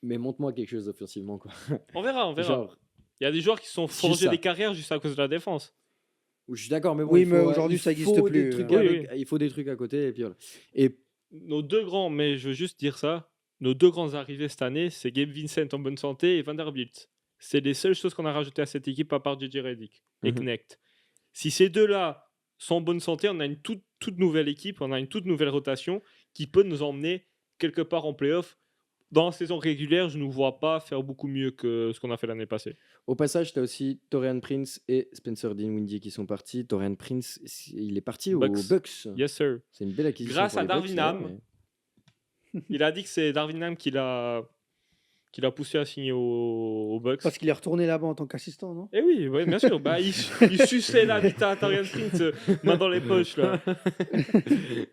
Mais montre-moi quelque chose offensivement, quoi. On verra, on verra. Genre, Il y a des joueurs qui se sont Juste forgés ça. des carrières juste à cause de la défense. je suis d'accord, mais bon, Oui, il mais faut, aujourd'hui, il ça existe faut des plus, trucs oui, avec- Il faut des trucs à côté, et puis voilà. Et Nos deux grands, mais je veux juste dire ça, nos deux grands arrivés cette année, c'est Gabe Vincent en bonne santé et Vanderbilt. C'est les seules choses qu'on a rajoutées à cette équipe à part JJ Redick et Mhm. Knecht. Si ces deux-là sont en bonne santé, on a une toute nouvelle équipe, on a une toute nouvelle rotation qui peut nous emmener quelque part en playoff. Dans la saison régulière, je ne nous vois pas faire beaucoup mieux que ce qu'on a fait l'année passée. au passage, tu as aussi Torian Prince et Spencer Dinwiddie qui sont partis. Torian Prince, il est parti aux Bucks. Bucks. Yes, sir. C'est une belle acquisition. Grâce pour à les Bucks, Darvin c'est vrai, Ham. mais- Il a dit que c'est Darvin Ham qui l'a poussé à signer aux Bucks. Parce qu'il est retourné là-bas en tant qu'assistant, non? Eh oui, ouais, bien sûr. Bah, il suçait l'habitat à Torian Prince, main dans les poches. Là.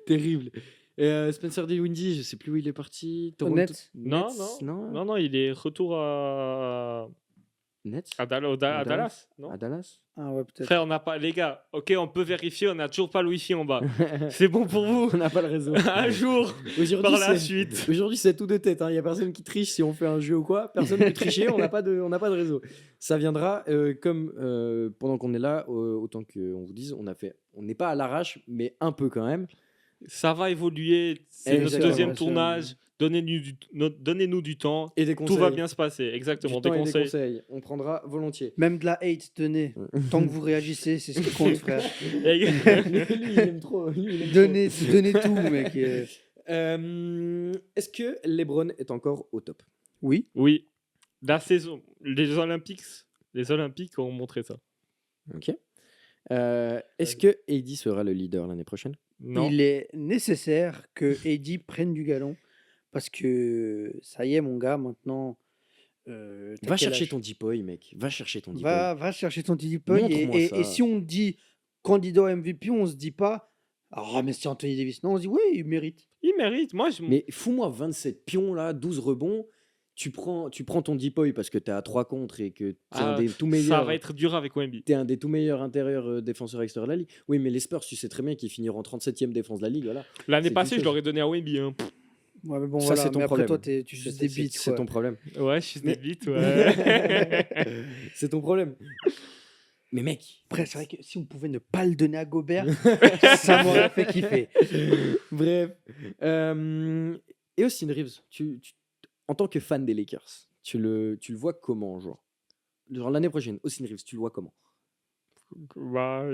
Terrible. Spencer Dinwiddie, je sais plus où il est parti. Toronto- Nets. Non, Nets, non, il est retour à Nets À Dallas. Dallas, non? À Dallas. Ah ouais, peut-être. Frère, on n'a pas. Les gars, ok, on peut vérifier, on n'a toujours pas le wifi en bas. C'est bon pour vous? On n'a pas le réseau. Un jour, Aujourd'hui, par la c'est- suite. Aujourd'hui, c'est tout de tête. Il n'y a personne qui triche si on fait un jeu ou quoi. Personne ne peut tricher. On n'a pas de réseau. Ça viendra comme pendant qu'on est là, autant qu'on vous dise, on n'est pas à l'arrache, mais un peu quand même. Ça va évoluer. C'est notre Exactement. deuxième tournage. Donnez-nous du temps. Et des Tout conseils. va bien se passer. Exactement. Du Des temps et des conseils. conseils. On prendra volontiers. Même de la hate, tenez. Tant que vous réagissez, c'est ce qui compte, frère. lui, il aime trop. lui, il aime trop. Donnez tout, mec. Est-ce que LeBron est encore au top? Oui. Oui. La saison. Les Olympiques ont montré ça. Ok. Est-ce que AD sera le leader l'année prochaine? Non. Il est nécessaire que Eddie prenne du galon parce que ça y est, mon gars, maintenant. t'as Va quel chercher âge ton Deepoy, mec. Va chercher ton Deepoy. Va chercher ton Didi Poy. Montre-moi ça. Et si on dit candidat MVP, on se dit pas ah, mais c'est Anthony Davis. Non, on se dit oui, il mérite. Il mérite. Moi, je. Mais fous-moi 27 pions là, 12 rebonds. Tu prends ton Deepoy parce que t'es à 3 contre et que t'es un Ah, des tout ça meilleurs. va être dur avec Wemby. T'es un des tout meilleurs intérieurs défenseurs extérieurs de la ligue. Oui, mais les Spurs, tu sais très bien qu'ils finiront 37e défense de la ligue. Voilà. L'année C'est passée, quelque je l'aurais donné à Wemby. Hein. Ouais, mais bon, Ça, voilà. c'est ton Mais après, problème. toi, tu suces des bites. C'est ton problème. Ouais, je suis Mais- des bites, ouais. C'est ton problème. Mais mec, Après, c'est vrai que si on pouvait ne pas le donner à Gobert, ça m'aurait fait kiffer. bref. Et Austin Reeves, en tant que fan des Lakers, tu le vois comment, genre l'année prochaine, Austin Reeves, tu le vois comment? Bah,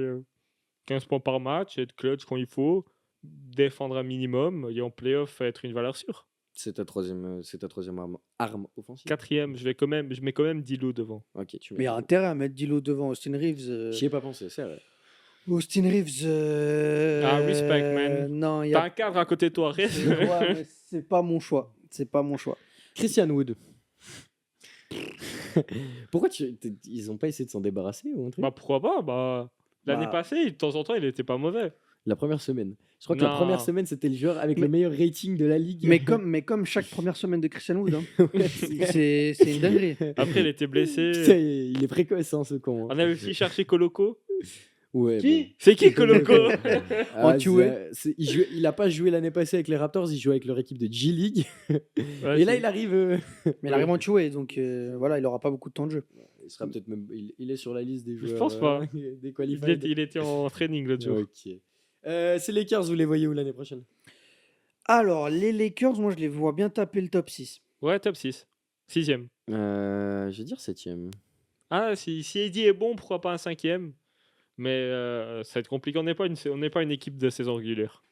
15 points par match, être clutch quand il faut, défendre un minimum et en playoff être une valeur sûre. C'est ta troisième arme offensive. Quatrième, je mets quand même Dilo devant. Ok, tu Mais il y a mets. intérêt à mettre Dilo devant Austin Reeves. J'y ai pas pensé, c'est vrai. Austin Reeves. Ah, respect, man. Non, il y T'as a. un cadre à côté de toi, arrête. Ouais, mais c'est pas mon choix. C'est pas mon choix. Christian Wood. Pourquoi ils ont pas essayé de s'en débarrasser ou un truc? Bah pourquoi pas, bah l'année Bah. passée, de temps en temps, il était pas mauvais. La première semaine. Je crois que la Non. première semaine, c'était le joueur avec Mais- le meilleur rating de la ligue. Mais comme chaque première semaine de Christian Wood, hein, Ouais, c'est une dinguerie. Après, il était blessé. Putain, il est précoce, hein, ce con. hein. On avait aussi cherché Coloco. Ouais, Qui C'est qui Coloco? Ah, tué. il a pas joué l'année passée avec les Raptors, il jouait avec leur équipe de G-League. Ouais, Et là, c'est- il arrive. Mais il arrive en tuer, donc voilà, il aura pas beaucoup de temps de jeu. Il sera peut-être même. Il est sur la liste des Je joueurs. pense pas. Des il, qualifiés. était, il était en training l'autre jour. Ok. Ces Lakers, vous les voyez où l'année prochaine? Alors, les Lakers, moi je les vois bien taper le top 6. Ouais, top 6. 6ème. Je vais dire 7ème. Ah, si Eddie est bon, pourquoi pas un 5ème? Mais ça va être compliqué. On n'est pas une équipe de saison régulière.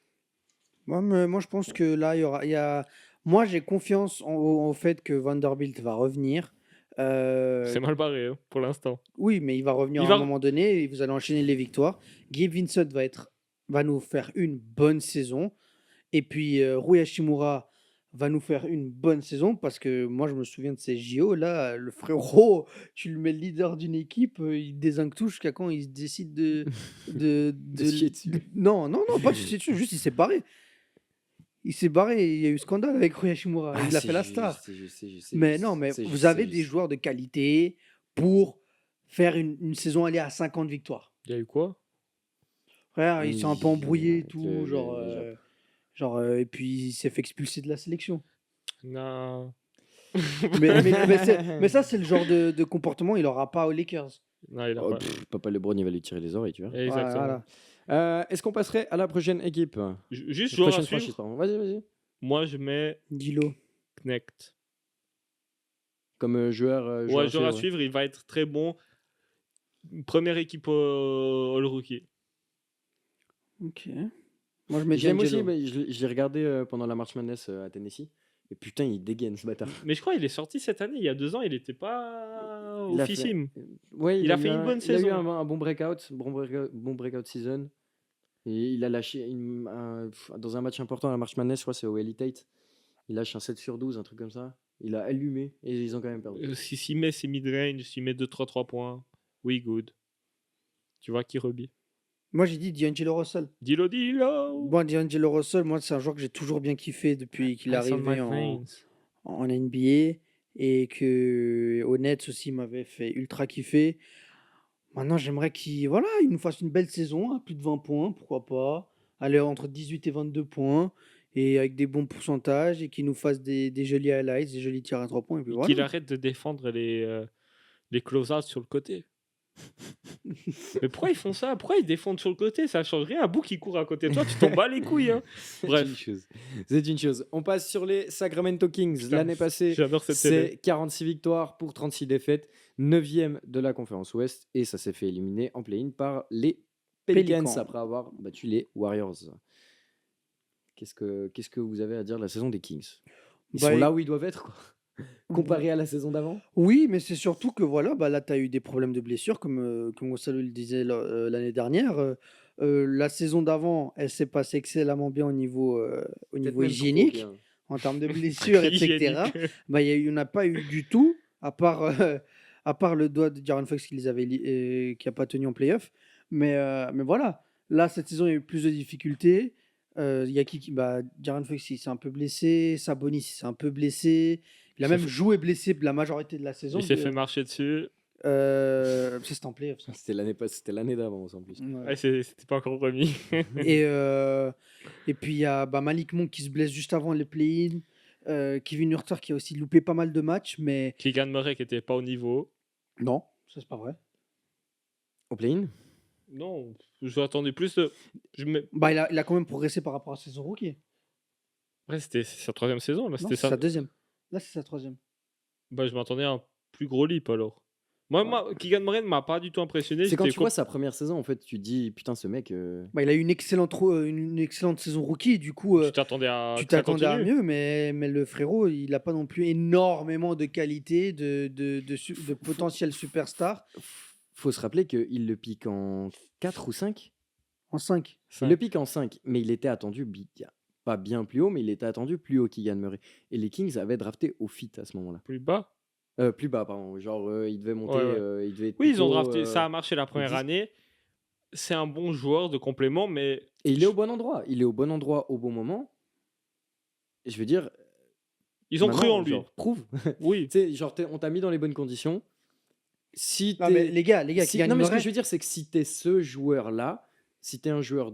Moi je pense que là, moi j'ai confiance au fait que Vanderbilt va revenir. C'est mal barré hein, pour l'instant. Oui, mais il va revenir Il à va- un moment donné et vous allez enchaîner les victoires. Gabe Vincent va nous faire une bonne saison. Et puis Rui Hachimura va nous faire une bonne saison parce que moi je me souviens de ces JO. Là, le frérot, tu le mets le leader d'une équipe, il dézingue tout jusqu'à quand il décide de. De se chier dessus. Non, pas de se chier dessus, juste il s'est barré. Il s'est barré, il y a eu scandale avec Rui Hachimura. Ah, Il a fait la star. Je sais, Mais non, mais vous avez des joueurs de qualité pour faire une saison aller à 50 victoires. Il y a eu quoi? Frère, ils sont un peu embrouillés et tout, le et puis il s'est fait expulser de la sélection. Non. Mais ça, c'est le genre de comportement il n'aura pas aux Lakers. Non, il a Oh, pas. Papa LeBron, il va lui tirer les oreilles, tu vois. Exactement. Voilà. Est-ce qu'on passerait à la prochaine équipe? Juste La joueur à prochaine suivre. franchise, pardon. Vas-y. Moi, je mets Dilo. Knecht. Comme joueur. Ouais, joueur à ouais. suivre, il va être très bon. Première équipe All Rookie. Ok. Moi, je mets J'aime aussi, D'Angelo. mais je l'ai regardé pendant la March Madness à Tennessee. Et putain, il dégaine ce bâtard. Mais je crois qu'il est sorti cette année. Il y a 2 ans, il n'était pas Il a officime. Ouais, Il a eu fait une bonne Il a eu saison. un bon breakout, bon breakout season. Et il a lâché dans un match important à la March Madness, je crois, c'est au Elite 8. Il lâche un 7 sur 12, un truc comme ça. Il a allumé et ils ont quand même perdu. S'il met ses mid-range, s'il met 2-3 points, oui, good. Tu vois qui rebit. Moi, j'ai dit D'Angelo Russell. Dilo. Bon, D'Angelo Russell, moi, c'est un joueur que j'ai toujours bien kiffé depuis qu'il est Ice on arrivé my veins. en NBA. et que aux Nets aussi m'avait fait ultra kiffer. Maintenant, j'aimerais qu'il voilà, il nous fasse une belle saison à plus de 20 points, pourquoi pas. Aller entre 18 et 22 points et avec des bons pourcentages et qu'il nous fasse des jolis highlights, des jolis tirs à 3 points et puis Et voilà. qu'il arrête de défendre les close-outs sur le côté. Mais pourquoi ils font ça? Pourquoi ils défendent sur le côté? Ça change rien. Un bout qui court à côté de toi, tu t'en bats les couilles. Hein. Bref. C'est une chose. On passe sur les Sacramento Kings. Putain, L'année passée, J'adore cette télé. c'est 46 victoires pour 36 défaites, 9e de la conférence Ouest, et ça s'est fait éliminer en play-in par les Pelicans Pélicans. après avoir battu les Warriors. Qu'est-ce que vous avez à dire de la saison des Kings? Ils Bah, sont et- là où ils doivent être, quoi. Comparé à la saison d'avant. Oui, mais c'est surtout que voilà, bah là, tu as eu des problèmes de blessures, comme Gonzalo le disait l'année dernière. La saison d'avant, elle s'est passée excellemment bien au niveau hygiénique, en termes de blessures, etc. Hygiénique. Bah, il n'y en a pas eu du tout, à part le doigt de Jaren Fox qui n'a pas tenu en playoff. Mais voilà, là, cette saison, il y a eu plus de difficultés. Il y a bah, Jaren Fox, il s'est un peu blessé. Sabonis, il s'est un peu blessé. Il a Il s'est même fait- joué blessé la majorité de la saison. Il s'est fait marcher dessus. C'était en playoff, ça. C'était l'année d'avant, en plus. Ouais. Ouais, c'était pas encore remis. Et puis il y a bah, Malik Monk qui se blesse juste avant les play-in. Kevin Huerter qui a aussi loupé pas mal de matchs, mais Keegan Murray qui était pas au niveau. non, ça c'est pas vrai. Au play-in. Non, j'attendais plus de. Bah, il a quand même progressé par rapport à sa saison rookie. Après, c'était sa troisième saison. Là, Non, c'était c'est ça. sa deuxième. Là, c'est sa troisième. Bah, je m'attendais à un plus gros leap alors. Moi, Keegan Murray ne m'a pas du tout impressionné. C'est quand J'étais tu vois sa première saison, en fait, tu te dis, putain, ce mec. Bah, il a eu une excellente saison rookie, et du coup, Tu t'attendais à. tu que ça t'attendais à continue. mieux, mais le frérot, il n'a pas non plus énormément de qualité, de potentiel superstar Faut se rappeler qu'il le pique en 4 ou 5. en 5. Il le pique en 5, mais il était attendu pas bien plus haut, mais il était attendu plus haut Keegan Murray. Et les Kings avaient drafté au fit à ce moment-là. Plus bas. Plus bas, pardon. Genre, il devait monter. Ouais, ouais. Il devait être Oui, ils ont plutôt, drafté. Ça a marché la première 10. année. C'est un bon joueur de complément, mais. Et il est au bon endroit. Il est au bon endroit au bon moment. Et je veux dire. Ils ont cru maintenant, en lui. genre, prouve. Oui. Tu sais, genre, on t'a mis dans les bonnes conditions. Si Non, t'es- mais les gars, si- Keegan non, mais ce que Murray, je veux dire, c'est que si t'es ce joueur-là, si t'es un joueur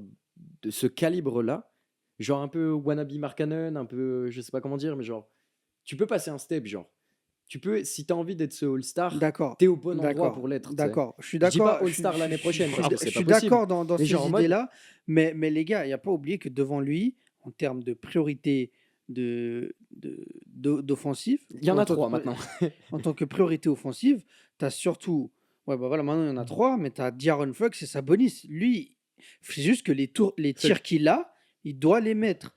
de ce calibre-là, genre un peu wannabe Mark Cannon, un peu, je sais pas comment dire, mais genre, tu peux passer un step, genre. Tu peux, si t'as envie d'être ce All-Star, d'accord. t'es au bon endroit D'accord, pour l'être. tu sais. d'accord. Je suis Je dis d'accord. pas All-Star l'année prochaine, parce que c'est je pas suis possible. d'accord dans Mais ces genre en mode- idées-là, mais les gars, il n'y a pas oublié que devant lui, en termes de priorité d'offensive, Il y en a en tant 3 que- maintenant. En tant que priorité offensive, tu as surtout. Ouais, bah voilà, maintenant il y en a 3, mais tu as De'Aaron Fox et Sabonis. Lui, c'est juste que les tirs qu'il a, il doit les mettre.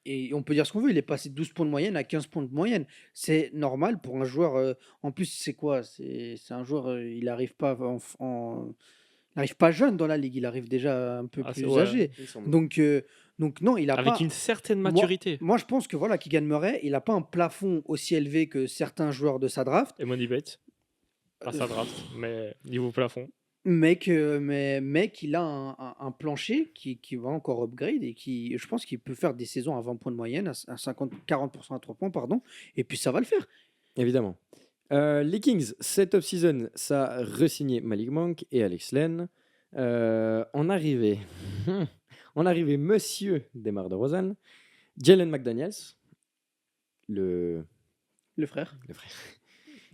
Et on peut dire ce qu'on veut, il est passé de 12 points de moyenne à 15 points de moyenne. C'est normal pour un joueur. En plus, c'est quoi? C'est un joueur, il n'arrive pas il arrive pas jeune dans la ligue, il arrive déjà un peu Ah, plus c'est- ouais. âgé. Donc non, il a Avec pas. une certaine Moi- maturité. Moi, je pense que voilà, Keegan Murray, il n'a pas un plafond aussi élevé que certains joueurs de sa draft, Et Money Bates. Pas sa draft, mais niveau plafond. mais qu'il a un plancher qui va encore upgrade et qui, je pense qu'il peut faire des saisons à 20 points de moyenne, à 40% à 3 points, pardon, et puis ça va le faire. Évidemment. Les Kings, cette off-season, ça a re-signé Malik Monk et Alex Len. En arrivée, monsieur Demar DeRozan, Jalen McDaniels, le frère. frère.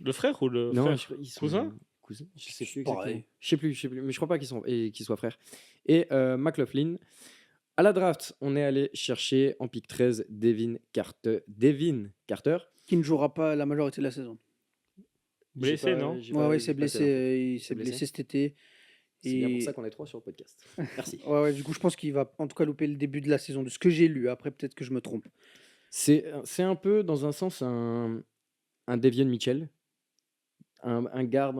Le frère ou le Non, frère ils sont Cousin cousins. Je sais plus Pareil. exactement. Je sais plus, mais je crois pas qu'ils soient frères. Et McLaughlin. À la draft, on est allé chercher en pick 13 Devin Carter. Qui ne jouera pas la majorité de la saison. Blessé, J'ai pas- non j'ai Ouais, pas- ouais, j'ai c'est pas fait l'info. blessé, il s'est blessé blessé cet été. C'est bien pour Et- ça qu'on est 3 sur le podcast. Merci. Ouais, du coup, je pense qu'il va en tout cas louper le début de la saison, de ce que j'ai lu. Après, peut-être que je me trompe. C'est un peu, dans un sens, un Devion Mitchell. Un guard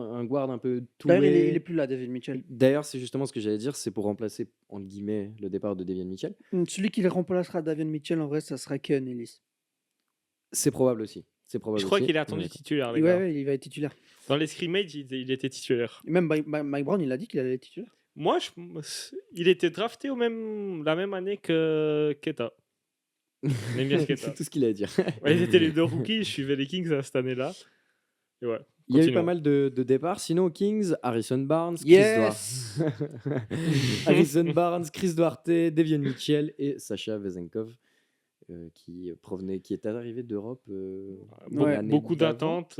un peu tout. D'ailleurs, il est plus là, David Mitchell. D'ailleurs, c'est justement ce que j'allais dire, c'est pour remplacer, entre guillemets, le départ de Devion Mitchell. Celui qui le remplacera David Mitchell, en vrai, ça sera Keon Ellis. C'est probable aussi. C'est probable Je crois aussi. qu'il est attendu Ouais. titulaire, les Ouais, gars. ouais, il va être titulaire. Dans les scrimmages, il était titulaire. Et même Mike Brown, il a dit qu'il allait être titulaire. Moi, il était drafté la même année que Keta. On aime bien ce C'est tout ce qu'il a à dire. Ouais, ils étaient les deux rookies, je suivais les Kings cette année-là. Et ouais, Il y a eu pas continuons. mal de départs. Sinon, aux Kings, Harrison Barnes, Yes. Harrison Barnes, Chris Duarte, Devion Mitchell et Sacha Vezenkov, qui est arrivé d'Europe. Ouais, l'année Beaucoup d'avant. d'attentes.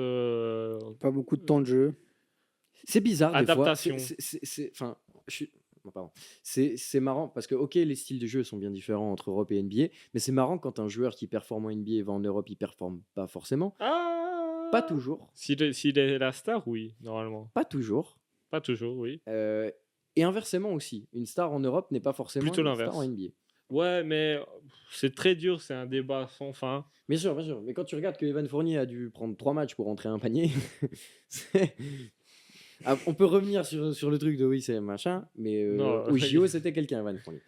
Pas beaucoup de temps de jeu. C'est bizarre des fois. Adaptation. Enfin, oh, pardon. C'est marrant parce que, ok, les styles de jeu sont bien différents entre Europe et NBA, mais c'est marrant quand un joueur qui performe en NBA va en Europe, il performe pas forcément. Pas toujours. S'il est la star, oui, normalement. Pas toujours. Pas toujours, oui. Et inversement aussi. Une star en Europe n'est pas forcément Plutôt une l'inverse. star en NBA. Ouais, mais c'est très dur, c'est un débat sans fin. Bien sûr, bien sûr. Mais quand tu regardes que Evan Fournier a dû prendre 3 matchs pour rentrer un panier, c'est- on peut revenir sur le truc de oui, c'est machin, mais Non, au JO, c'était quelqu'un, Evan Fournier.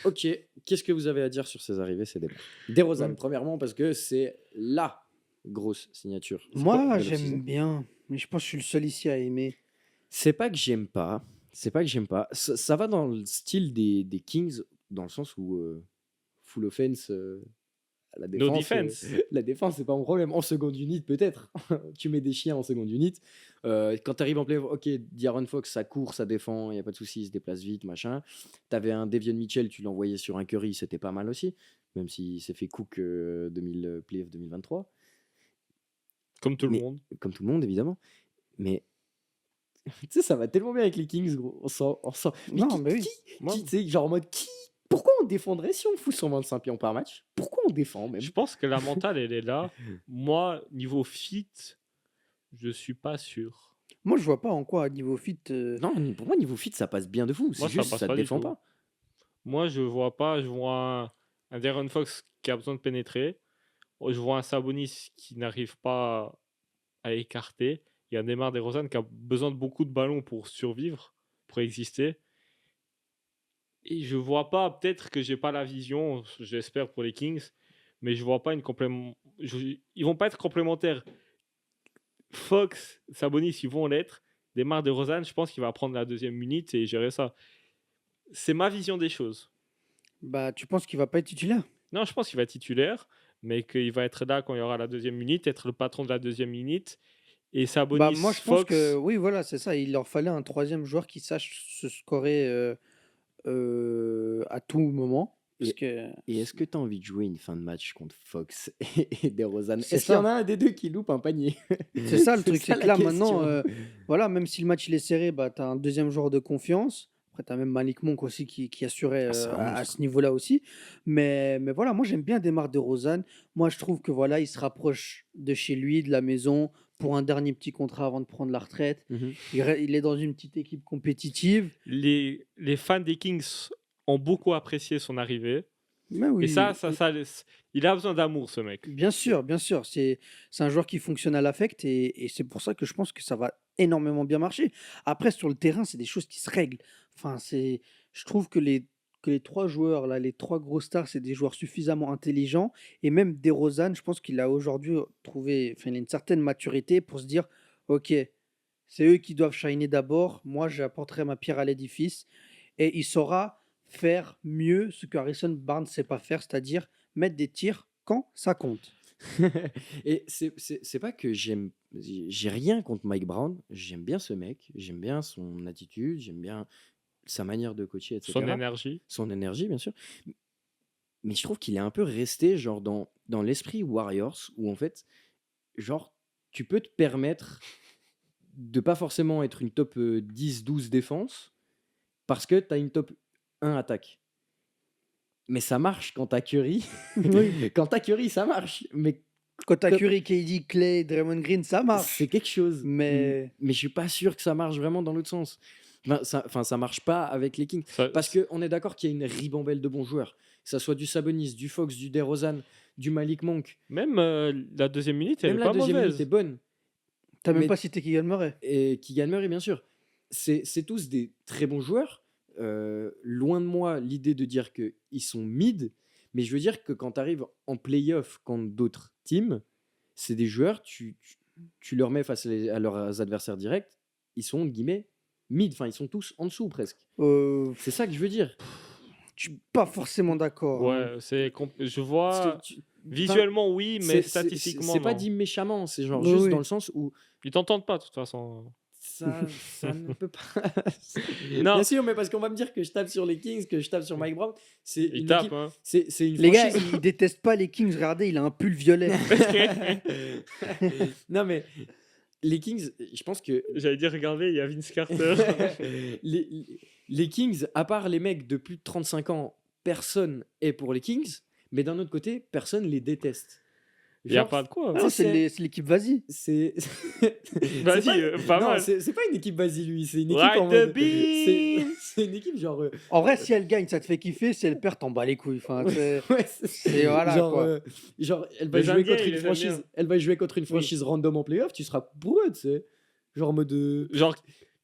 Ok, qu'est-ce que vous avez à dire sur ces arrivées, ces départs? DeRozan, premièrement, parce que c'est la grosse signature. C'est quoi, Moi, de j'aime l'off-season bien, mais je pense que je suis le seul ici à aimer. C'est pas que j'aime pas. C'est pas que j'aime pas. Ça va dans le style des Kings, dans le sens où full offense, la No défense. defense. La défense, c'est pas mon problème. En seconde unit, peut-être. Tu mets des chiens en seconde unit. Quand tu arrives en play, ok, D'Aaron Fox, ça court, ça défend, il n'y a pas de souci, il se déplace vite, machin. T'avais un Devion Mitchell, tu l'envoyais sur un Curry, c'était pas mal aussi, même s'il s'est fait cook playoff 2023, Comme tout Mais- le monde. comme tout le monde, évidemment. Mais tu sais, ça va tellement bien avec les Kings, gros. On sent. Non, mais oui. Moi, Tu sais, genre en mode qui. Pourquoi on défendrait si on fout 125 pions par match? Pourquoi on défend même? je pense que la mentale, elle est là. Moi, niveau fit, je suis pas sûr. Moi, je vois pas en quoi, à niveau fit. Non, pour moi, niveau fit, ça passe bien de fou. C'est Moi, ça juste, passe ça pas te du défend tout. pas. Moi, je vois pas. Je vois un De'Aaron Fox qui a besoin de pénétrer. Je vois un Sabonis qui n'arrive pas à écarter. Il y a un Demar DeRozan qui a besoin de beaucoup de ballons pour survivre, pour exister. Et je vois pas, peut-être que j'ai pas la vision, j'espère pour les Kings, mais je vois pas une complément. Ils vont pas être complémentaires. Fox, Sabonis, ils vont l'être. Demar DeRozan, je pense qu'il va prendre la deuxième minute et gérer ça. C'est ma vision des choses. Bah, tu penses qu'il va pas être titulaire? Non, je pense qu'il va être titulaire, mais qu'il va être là quand il y aura la deuxième minute, être le patron de la deuxième minute. Et Sabonis, Bah, moi, je pense Fox, que oui, voilà, c'est ça. Il leur fallait un troisième joueur qui sache se scorer à tout moment. Parce que Et est-ce que tu as envie de jouer une fin de match contre Fox et DeRozan? C'est Est-ce qu'il y en ça. a un des deux qui loupe un panier? c'est ça le truc, ça c'est que la là maintenant, question. voilà, même si le match il est serré, bah, tu as un deuxième joueur de confiance. Après, tu as même Malik Monk aussi qui assurait Ah, c'est un à monstre. ce niveau-là aussi. Mais voilà, moi j'aime bien Demar DeRozan. Moi je trouve que voilà, il se rapproche de chez lui, de la maison, pour un dernier petit contrat avant de prendre la retraite. Mhm. Il est dans une petite équipe compétitive. les fans des Kings ont beaucoup apprécié son arrivée. Mais oui, Et ça il a besoin d'amour, ce mec. bien sûr, bien sûr. C'est un joueur qui fonctionne à l'affect et c'est pour ça que je pense que ça va énormément bien marcher. Après, sur le terrain, c'est des choses qui se règlent. Enfin, je trouve que les trois joueurs, là, les trois gros stars, c'est des joueurs suffisamment intelligents. Et même DeRozan, je pense qu'il a aujourd'hui trouvé, enfin, il a une certaine maturité pour se dire, OK, c'est eux qui doivent shiner d'abord. Moi, j'apporterai ma pierre à l'édifice. Et il saura faire mieux ce que Harrison Barnes ne sait pas faire, c'est-à-dire mettre des tirs quand ça compte. Et c'est pas que j'ai rien contre Mike Brown. J'aime bien ce mec. J'aime bien son attitude. J'aime bien sa manière de coacher, etc. Son énergie. Son énergie, bien sûr. Mais je trouve qu'il est un peu resté genre dans l'esprit Warriors où en fait, genre, tu peux te permettre de pas forcément être une top 10-12 défense parce que tu as une top 1 attaque. Mais ça marche quand t'as Curry. Oui. Quand t'as Curry, ça marche. Mais Quand t'as Comme- Curry, KD, Clay, Draymond Green, ça marche. c'est quelque chose. Mais- Mais je suis pas sûr que ça marche vraiment dans l'autre sens. Enfin, ça marche pas avec les Kings. Ça- Parce qu'on est d'accord qu'il y a une ribambelle de bons joueurs. Que ça soit du Sabonis, du Fox, du DeRozan, du Malik Monk. Même la deuxième minute, elle Même est la pas deuxième mauvaise. minute est bonne. T'as même Mais- pas cité Keegan Murray. Et Keegan Murray, bien sûr. C'est tous des très bons joueurs. Loin de moi l'idée de dire qu'ils sont mid, mais je veux dire que quand tu arrives en playoff contre d'autres teams, c'est des joueurs, tu leur mets face à leurs adversaires directs, ils sont, guillemets, mid, enfin ils sont tous en dessous presque. Euh, C'est ça que je veux dire. Je suis pas forcément d'accord. hein. Ouais, je vois. Parce que Visuellement, oui, mais statistiquement, c'est pas non. dit méchamment, c'est genre Oui, juste oui. dans le sens où Ils t'entendent pas, de toute façon. ça ne peut pas. Non. Bien sûr, mais parce qu'on va me dire que je tape sur les Kings, que je tape sur Mike Brown. C'est Ils une tapent, équipe- hein. c'est une Les gars, franchise. ils détestent pas les Kings. Regardez, il a un pull violet. Non, mais les Kings, je pense que J'allais dire, regardez, il y a Vince Carter. les Kings, à part les mecs de plus de 35 ans, personne est pour les Kings, mais d'un autre côté, personne les déteste. Il n'y a Genre, pas de quoi. Non, c'est l'équipe Vas-y. c'est. Vas-y, c'est pas non, mal. c'est pas une équipe vas-y lui, c'est une équipe Ride en the mode. beam. C'est une équipe genre. En vrai, si elle gagne, ça te fait kiffer. Si elle perd, t'en bats les couilles. Enfin, Ouais, c'est voilà, genre, quoi. genre, elle va Les jouer Indiens, contre ils une les aiment franchise. bien. Elle va jouer contre une franchise random en playoff, tu seras pour eux, tu sais. Genre en mode. Genre,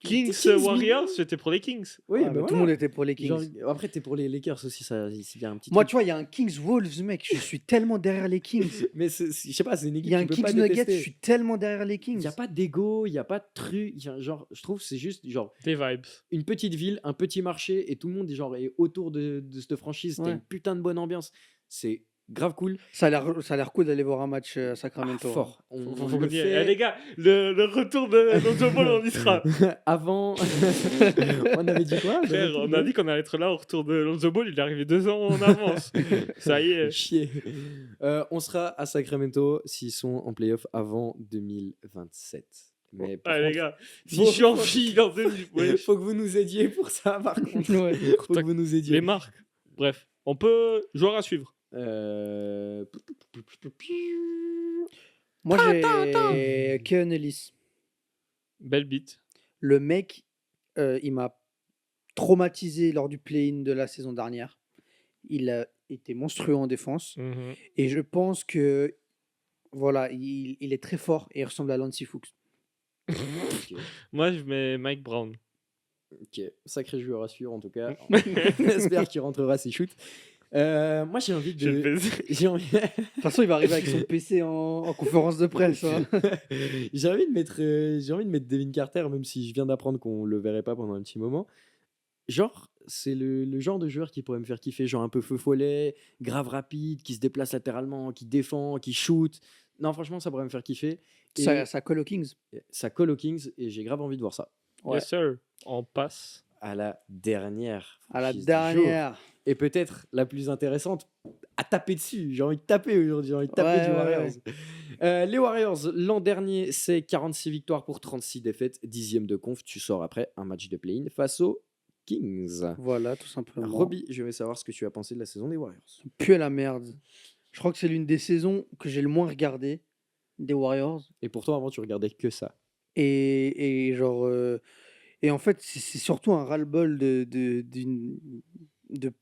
Kings Kings, Warriors, c'était pour les Kings. Oui, Ouais, bah mais tout voilà. le monde était pour les Kings. Genre, après, t'es pour les Lakers aussi, ça, il y a un petit Moi, truc. tu vois, il y a un Kings Wolves, mec. Je suis tellement derrière les Kings. Mais je sais pas, c'est une Il équipe y a que un tu peux pas Kings Nuggets. Je détester. suis tellement derrière les Il Kings. n'y a pas d'ego, il n'y a pas de truc. Genre, je trouve que c'est juste genre Des vibes. une petite ville, un petit marché et tout le monde genre, est autour de cette franchise. T'as Ouais. une putain de bonne ambiance. C'est grave cool. Ça a l'air cool d'aller voir un match à Ah, Sacramento. fort. On, Faut on qu'on le y aille. fait Eh, les gars, le retour de Lonzo Ball, on y sera. avant. On avait dit quoi Frère, on a dit qu'on allait être là au retour de Lonzo Ball, il est arrivé 2 ans en avance. Ça y est. Chier. On sera à Sacramento s'ils sont en playoff avant 2027. Mais par Ah, les contre, gars, si Bon, je suis en fille dans 2000. Ouais. faut que vous nous aidiez pour ça, par contre. Ouais. Faut que vous nous aidiez. Les marques. Bref, on peut. Joueur à suivre. Moi, j'ai Keon Ellis. Belle bite. Le mec, il m'a traumatisé lors du play-in de la saison dernière. Il a été monstrueux en défense. Mhm. Et je pense que voilà, il est très fort et il ressemble à Lancey Fuchs. Ok. Moi, je mets Mike Brown. Ok, sacré joueur à suivre en tout cas. J'espère qu'il rentrera ses shoots. Moi j'ai envie Je vais de. le baiser. J'ai envie... De toute façon, il va arriver avec son PC en conférence de presse. hein. j'ai envie de mettre Devin Carter, même si je viens d'apprendre qu'on le verrait pas pendant un petit moment. Genre, c'est le genre de joueur qui pourrait me faire kiffer, genre un peu feu follet, grave rapide, qui se déplace latéralement, qui défend, qui shoot. Non, franchement, ça pourrait me faire kiffer. Et Ça colle aux Kings. ça colle aux Kings et j'ai grave envie de voir ça. Ouais. Yes, sir. On passe. À la dernière. À la franchise du jour. dernière. Et peut-être la plus intéressante à taper dessus. J'ai envie de taper aujourd'hui, j'ai envie de taper Ouais, du ouais, Warriors. Les Warriors, l'an dernier, c'est 46 victoires pour 36 défaites, 10e de conf. Tu sors après un match de play-in face aux Kings. Voilà, tout simplement. Roby, je vais savoir ce que tu as pensé de la saison des Warriors. Pue à la merde. Je crois que c'est l'une des saisons que j'ai le moins regardé des Warriors. Et pourtant, avant, tu regardais que ça. Et genre. Et en fait, c'est surtout un ras-le-bol de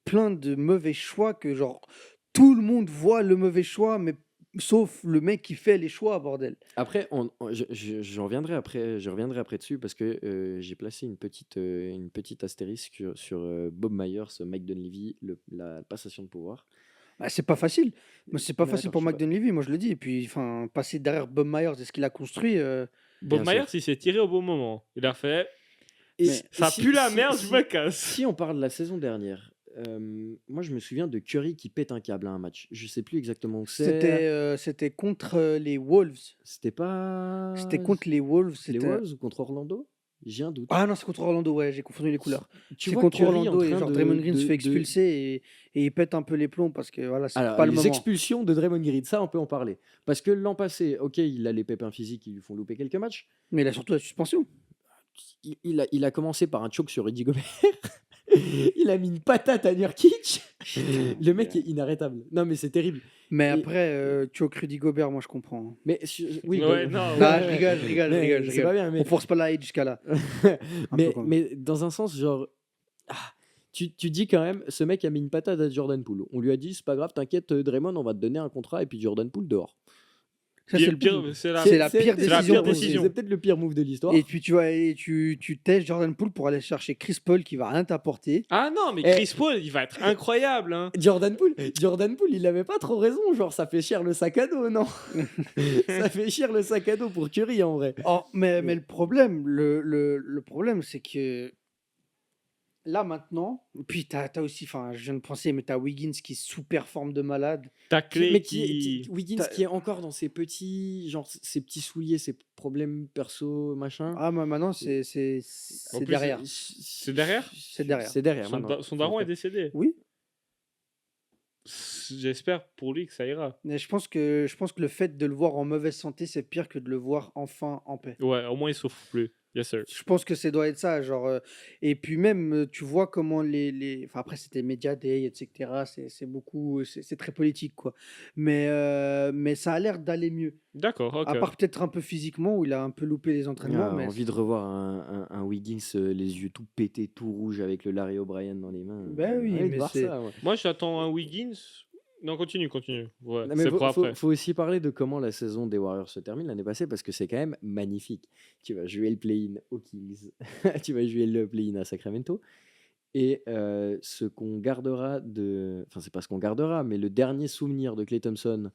plein de mauvais choix que, genre, tout le monde voit le mauvais choix, mais sauf le mec qui fait les choix, bordel. Après, je reviendrai après dessus parce que j'ai placé une petite astérisque sur Bob Myers, Mike Dunleavy, la passation de pouvoir. Bah, c'est pas facile. Mais c'est pas Ouais, facile d'accord, pour je sais Mike Dunleavy, moi je le dis. Et puis, enfin, passer derrière Bob Myers et ce qu'il a construit. Bob Bien Myers, il s'est tiré au bon moment. Il a fait. Et Ça si- pue la si- merde, si- je me casse. Si on parle de la saison dernière, moi je me souviens de Curry qui pète un câble à un match. Je sais plus exactement où c'est. C'était contre les Wolves. C'était pas. C'était contre les Wolves. les c'était- Wolves ou contre Orlando. J'ai un doute. Ah non, c'est contre Orlando, ouais, j'ai confondu les couleurs. Tu C'est vois contre Curry en Orlando et train genre de- Draymond Green se de- fait expulser et il pète un peu les plombs parce que voilà, c'est Alors, pas le les moment. expulsions de Draymond Green, ça on peut en parler. Parce que l'an passé, ok, il a les pépins physiques qui lui font louper quelques matchs. Mais il a surtout la suspension. Il a commencé par un choke sur Rudy Gobert. Il a mis une patate à Nurkic. Le mec est inarrêtable. Non, mais c'est terrible. Mais Et- après, tu as Rudy Gobert, moi je comprends. Mais oui, Ouais, bah- non, Ah, ouais. je rigole, je rigole, je Mais rigole. je c'est rigole. pas bien, mais On force pas la hate jusqu'à là. mais, peu quand même. mais dans un sens, genre, ah, tu dis quand même, ce mec a mis une patate à Jordan Poole. On lui a dit, c'est pas grave, t'inquiète, Draymond, on va te donner un contrat, et puis Jordan Poole dehors. Ça, Pire- c'est le pire, pire. c'est la- C'est la pire c'est la décision pire possible. décision. C'est peut-être le pire move de l'histoire. Et puis tu vas et tu testes Jordan Poole pour aller chercher Chris Paul qui va rien t'apporter. Ah non, mais Eh. Chris Paul, il va être incroyable. Hein. Jordan Poole, il avait pas trop raison. Genre, ça fait cher le sac à dos, non? Ça fait cher le sac à dos pour Curry, en vrai. Oh, mais le problème, le problème, c'est que là maintenant, puis t'as aussi, enfin, je viens de penser, mais t'as Wiggins qui sous-performe de malade. Ta clé Mais qui. Wiggins T'as- qui est encore dans ses petits, genre ses petits souliers, ses problèmes perso, machin. Ah, mais maintenant, En c'est plus, derrière. C'est derrière C'est derrière. C'est derrière Son, maintenant. son daron est décédé. Oui, J'espère pour lui que ça ira. mais je pense que le fait de le voir en mauvaise santé, c'est pire que de le voir enfin en paix. Ouais, au moins il souffre plus. Yes, sir. Je pense que ça doit être ça, genre. Et puis même, tu vois comment enfin, après, c'était Media Day, etc. C'est beaucoup, c'est très politique, quoi. Mais ça a l'air d'aller mieux. D'accord, ok. À part peut-être un peu physiquement, où il a un peu loupé les entraînements. Mais envie de revoir un Wiggins, les yeux tout pétés, tout rouges, avec le Larry O'Brien dans les mains. Ben oui, Envie de mais voir c'est- ça, ouais. Moi, j'attends un Wiggins. Non, continue. Ouais, Non, mais c'est pour après. faut aussi parler de comment la saison des Warriors se termine l'année passée, parce que c'est quand même magnifique. Tu vas jouer le play-in aux Kings, tu vas jouer le play-in à Sacramento, et ce qu'on gardera de... Enfin, c'est pas ce qu'on gardera, mais le dernier souvenir de Klay Thompson,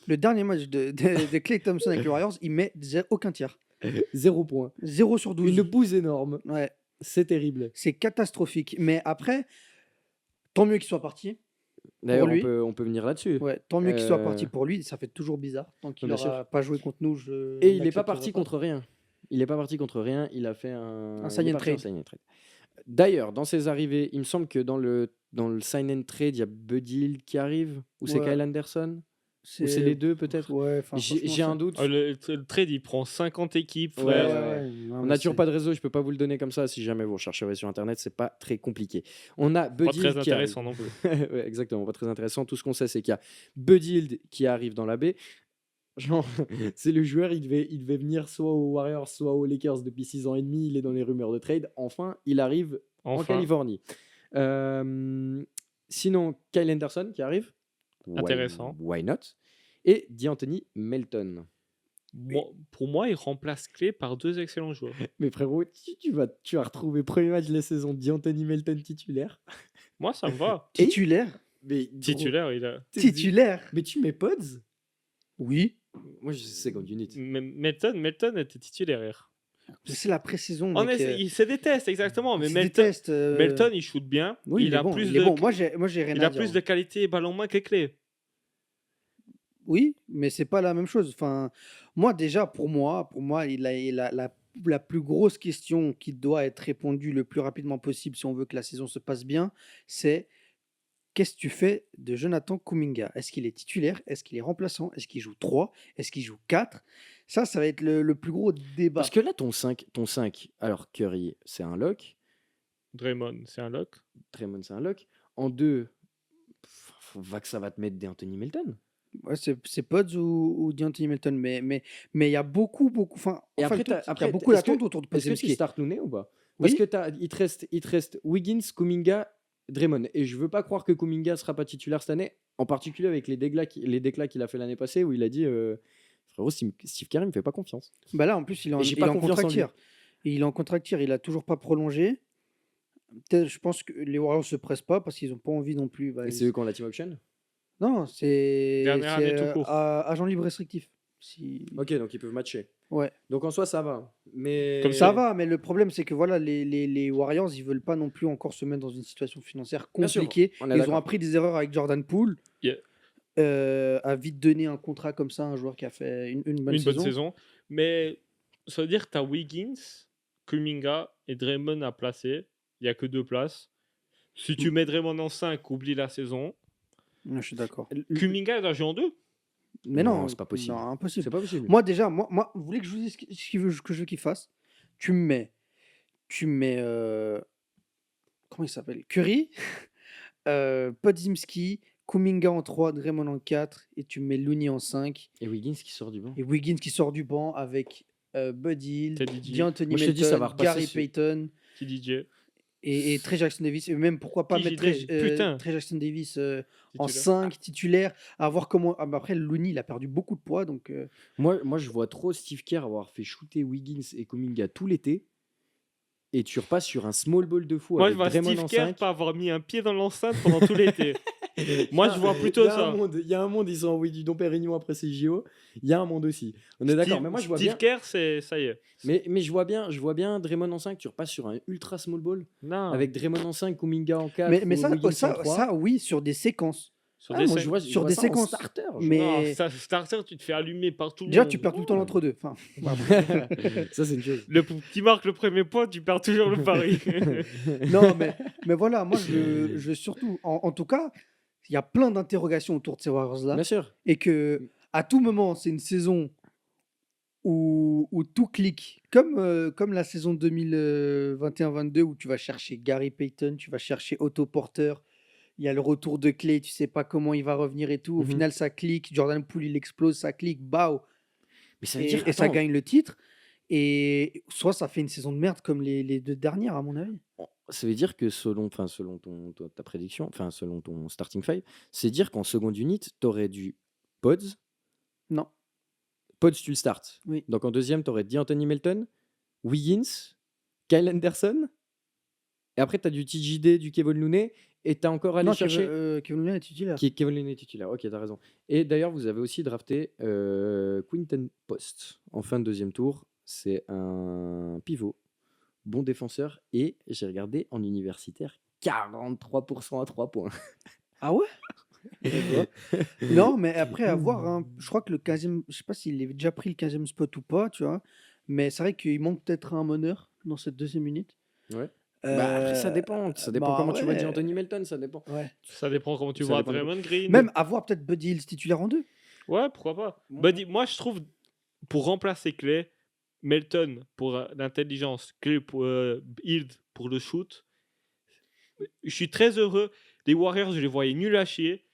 le dernier match de Klay Thompson avec les Warriors, il met aucun tir. 0 points. 0 sur 12. Une bouse énorme. Ouais, C'est terrible. c'est catastrophique. Mais après, tant mieux qu'il soit parti. D'ailleurs, lui. on peut venir là-dessus. Ouais, tant mieux qu'il soit Euh, parti pour lui. Ça fait toujours bizarre. Tant qu'il bien n'aura pas joué contre nous, Et il n'est pas parti contre rien. Il n'est pas parti contre rien. Il a fait un sign il est and parti en trade. sign and trade. D'ailleurs, dans ses arrivées, il me semble que dans le sign and trade, il y a Buddy Hield qui arrive, ou c'est Ouais. Kyle Anderson, ou c'est les deux peut-être. Ouais, enfin, J'ai franchement, un doute. Le trade, il prend 50 équipes, Ouais, frère. ouais. non, On mais n'a toujours c'est- pas de réseau, je peux pas vous le donner comme ça. Si jamais vous rechercherez sur internet, c'est pas très compliqué. On a Pas Buddy très Hield qui arrive. intéressant non plus. Ouais, exactement, pas très intéressant. Tout ce qu'on sait, c'est qu'il y a Buddy Hield qui arrive dans la baie. Genre, c'est le joueur, il devait venir soit aux Warriors, soit aux Lakers depuis 6 ans et demi. Il est dans les rumeurs de trade. Enfin, il arrive en Enfin, Californie. Sinon, Kyle Anderson qui arrive. Intéressant. Why not? Et D'Anthony Melton. pour moi, il remplace Clé par deux excellents joueurs. Mais frérot, tu vas retrouver premier match de la saison D'Anthony Melton titulaire. Moi, ça me va. Titulaire. Mais gros, Titulaire, il a. Titulaire. Mais tu mets Pods? Oui. Moi, je sais comme unit. Melton était titulaire hier. C'est la pré-saison. On mec, il se déteste, exactement. Mais c'est des Melton, tests, Melton, il shoot bien. Oui, il a bon, plus il est de. bon. Moi, j'ai rien Il à a dire. plus de qualité ballon main que Clé. Oui, mais c'est pas la même chose. Enfin, moi déjà, pour moi, la plus grosse question qui doit être répondue le plus rapidement possible si on veut que la saison se passe bien, c'est qu'est-ce que tu fais de Jonathan Kuminga? Est-ce qu'il est titulaire? Est-ce qu'il est remplaçant? Est-ce qu'il joue 3? Est-ce qu'il joue 4? Ça va être le plus gros débat. Parce que là, ton 5, alors Curry, c'est un lock. Draymond, c'est un lock. Draymond, c'est un lock. En 2, ça va te mettre D'Anthony Melton. Ouais, c'est Pods ou D'Anthony Melton, mais il y a beaucoup, enfin, Et en après, fait, il y après, a beaucoup est-ce que- d'attentes autour de Est-ce que tu Podziemski. startes Looney ou pas? Parce Oui. que il te reste Wiggins, Kuminga, Draymond. Et je veux pas croire que Kuminga sera pas titulaire cette année, en particulier avec les déclats qu'il a fait l'année passée où il a dit frérot, Steve Kerr, il me fait pas confiance. Bah là, en plus, il est en, Et j'ai il est pas en confiance en contrat lui. tir. Et il est en contrat tir, il a toujours pas prolongé. Peut-être, je pense que les Warriors se pressent pas parce qu'ils ont pas envie non plus. Bah, Et c'est eux qui ont la team option. Non, c'est Dernière année tout court. agent libre restrictif. Ok, donc ils peuvent matcher. Ouais. Donc en soi, ça va. Mais Comme Ça va, mais le problème, c'est que voilà, les Warriors, ils veulent pas non plus encore se mettre dans une situation financière Bien sûr, compliquée. on est Ils ont d'accord. appris des erreurs avec Jordan Poole. Yeah. À vite donner un contrat comme ça à un joueur qui a fait une bonne saison. Mais ça veut dire que tu as Wiggins, Kuminga et Draymond à placer. Il n'y a que 2 places. Si tu mets Draymond en 5, oublie la saison. Ouais, je suis d'accord. Kuminga, il doit jouer en 2. Mais Non, non, c'est pas possible. Non, impossible. c'est pas possible. Moi déjà, moi, vous voulez que je vous dise ce que je veux qu'il fasse? Tu mets, comment il s'appelle? Curry, Podziemski, Kuminga en 3, Draymond en 4, et tu mets Looney en 5, Et Wiggins qui sort du banc. et Wiggins qui sort du banc avec Buddy Hield, Teddy G. D'Anthony Moi, je te dis, ça va Melton, repasser Gary sur- Payton TDJ. et Trey Jackson Davis, et même pourquoi pas mettre TJ, putain. Trey Jackson Davis en Titulaire. 5, titulaire, à voir comment. Ah, bah après, Looney, il a perdu beaucoup de poids, donc Moi, je vois trop Steve Kerr avoir fait shooter Wiggins et Kuminga tout l'été. Et tu repasses sur un small ball de fou Moi, je avec vois Draymond Steve en Kerr 5. pas avoir mis un pied dans l'enceinte pendant tout l'été. Moi, je vois plutôt ça. Il y a un monde, ils ont envoyé du Dom Pérignon après ces JO. Il y a un monde aussi. On est d'accord, mais moi je vois Steve bien. Kerr, ça y est. Mais je vois bien Draymond en 5, tu repasses sur un ultra small ball Non. avec Draymond en 5, Kuminga en 4. Mais ça, Wiggins en ça, 3. ça, oui, sur des séquences. Sur Ah, des moi cinq- je vois, sur vois des ça en séquences. starter. Mais- Non, starter, tu te fais allumer par tout le Déjà, monde. tu perds tout le temps l'entre-deux. Enfin, Ça c'est une chose. Qui marque le premier point, tu perds toujours le pari. non, mais voilà, moi, je surtout, en tout cas, il y a plein d'interrogations autour de ces Warriors-là. Bien sûr. Et que à tout moment, c'est une saison où tout clique. Comme la saison 2021-22 où tu vas chercher Gary Payton, tu vas chercher Otto Porter. Il y a le retour de Clay, tu sais pas comment il va revenir et tout. Au Mhm. final, ça clique. Jordan Poole, il explose, ça clique, bao. Mais ça veut Et, dire et ça attends, gagne le titre. Et soit ça fait une saison de merde comme les deux dernières, à mon avis. ça veut dire que selon ta prédiction, enfin selon ton starting five, c'est dire qu'en seconde unit, t'aurais du Pods. Non. Pods, tu le starts. Oui. Donc en deuxième, t'aurais D'Anthony Melton, Wiggins, Kyle Anderson. Et après, t'as du TJD, du Kevin Looney. Et t'as encore allé Non, chercher. Kevin Looney est titulaire. Kevin Looney titulaire. Ok, t'as raison. Et d'ailleurs, vous avez aussi drafté Quinton Post en fin de deuxième tour. C'est un pivot, bon défenseur. Et j'ai regardé en universitaire, 43% à 3 points. Ah ouais. Non, mais après avoir, hein, je crois que le 15e, je sais pas s'il avait déjà pris le 15e spot ou pas, tu vois. Mais c'est vrai qu'il manque peut-être un meneur dans cette deuxième unité. Ouais. Bah, après, ça dépend. Ça dépend comment tu vois ouais. D'Anthony Melton. Ça dépend. Ouais. Ça dépend comment tu Ça vois dépend de- Draymond Green. Même avoir peut-être Buddy Hield titulaire en 2. Ouais, pourquoi pas. Moi- Buddy, moi, je trouve, pour remplacer Clay, Melton pour l'intelligence, Clay pour Hield pour le shoot, je suis très heureux. Les Warriors, je les voyais nuls à chier.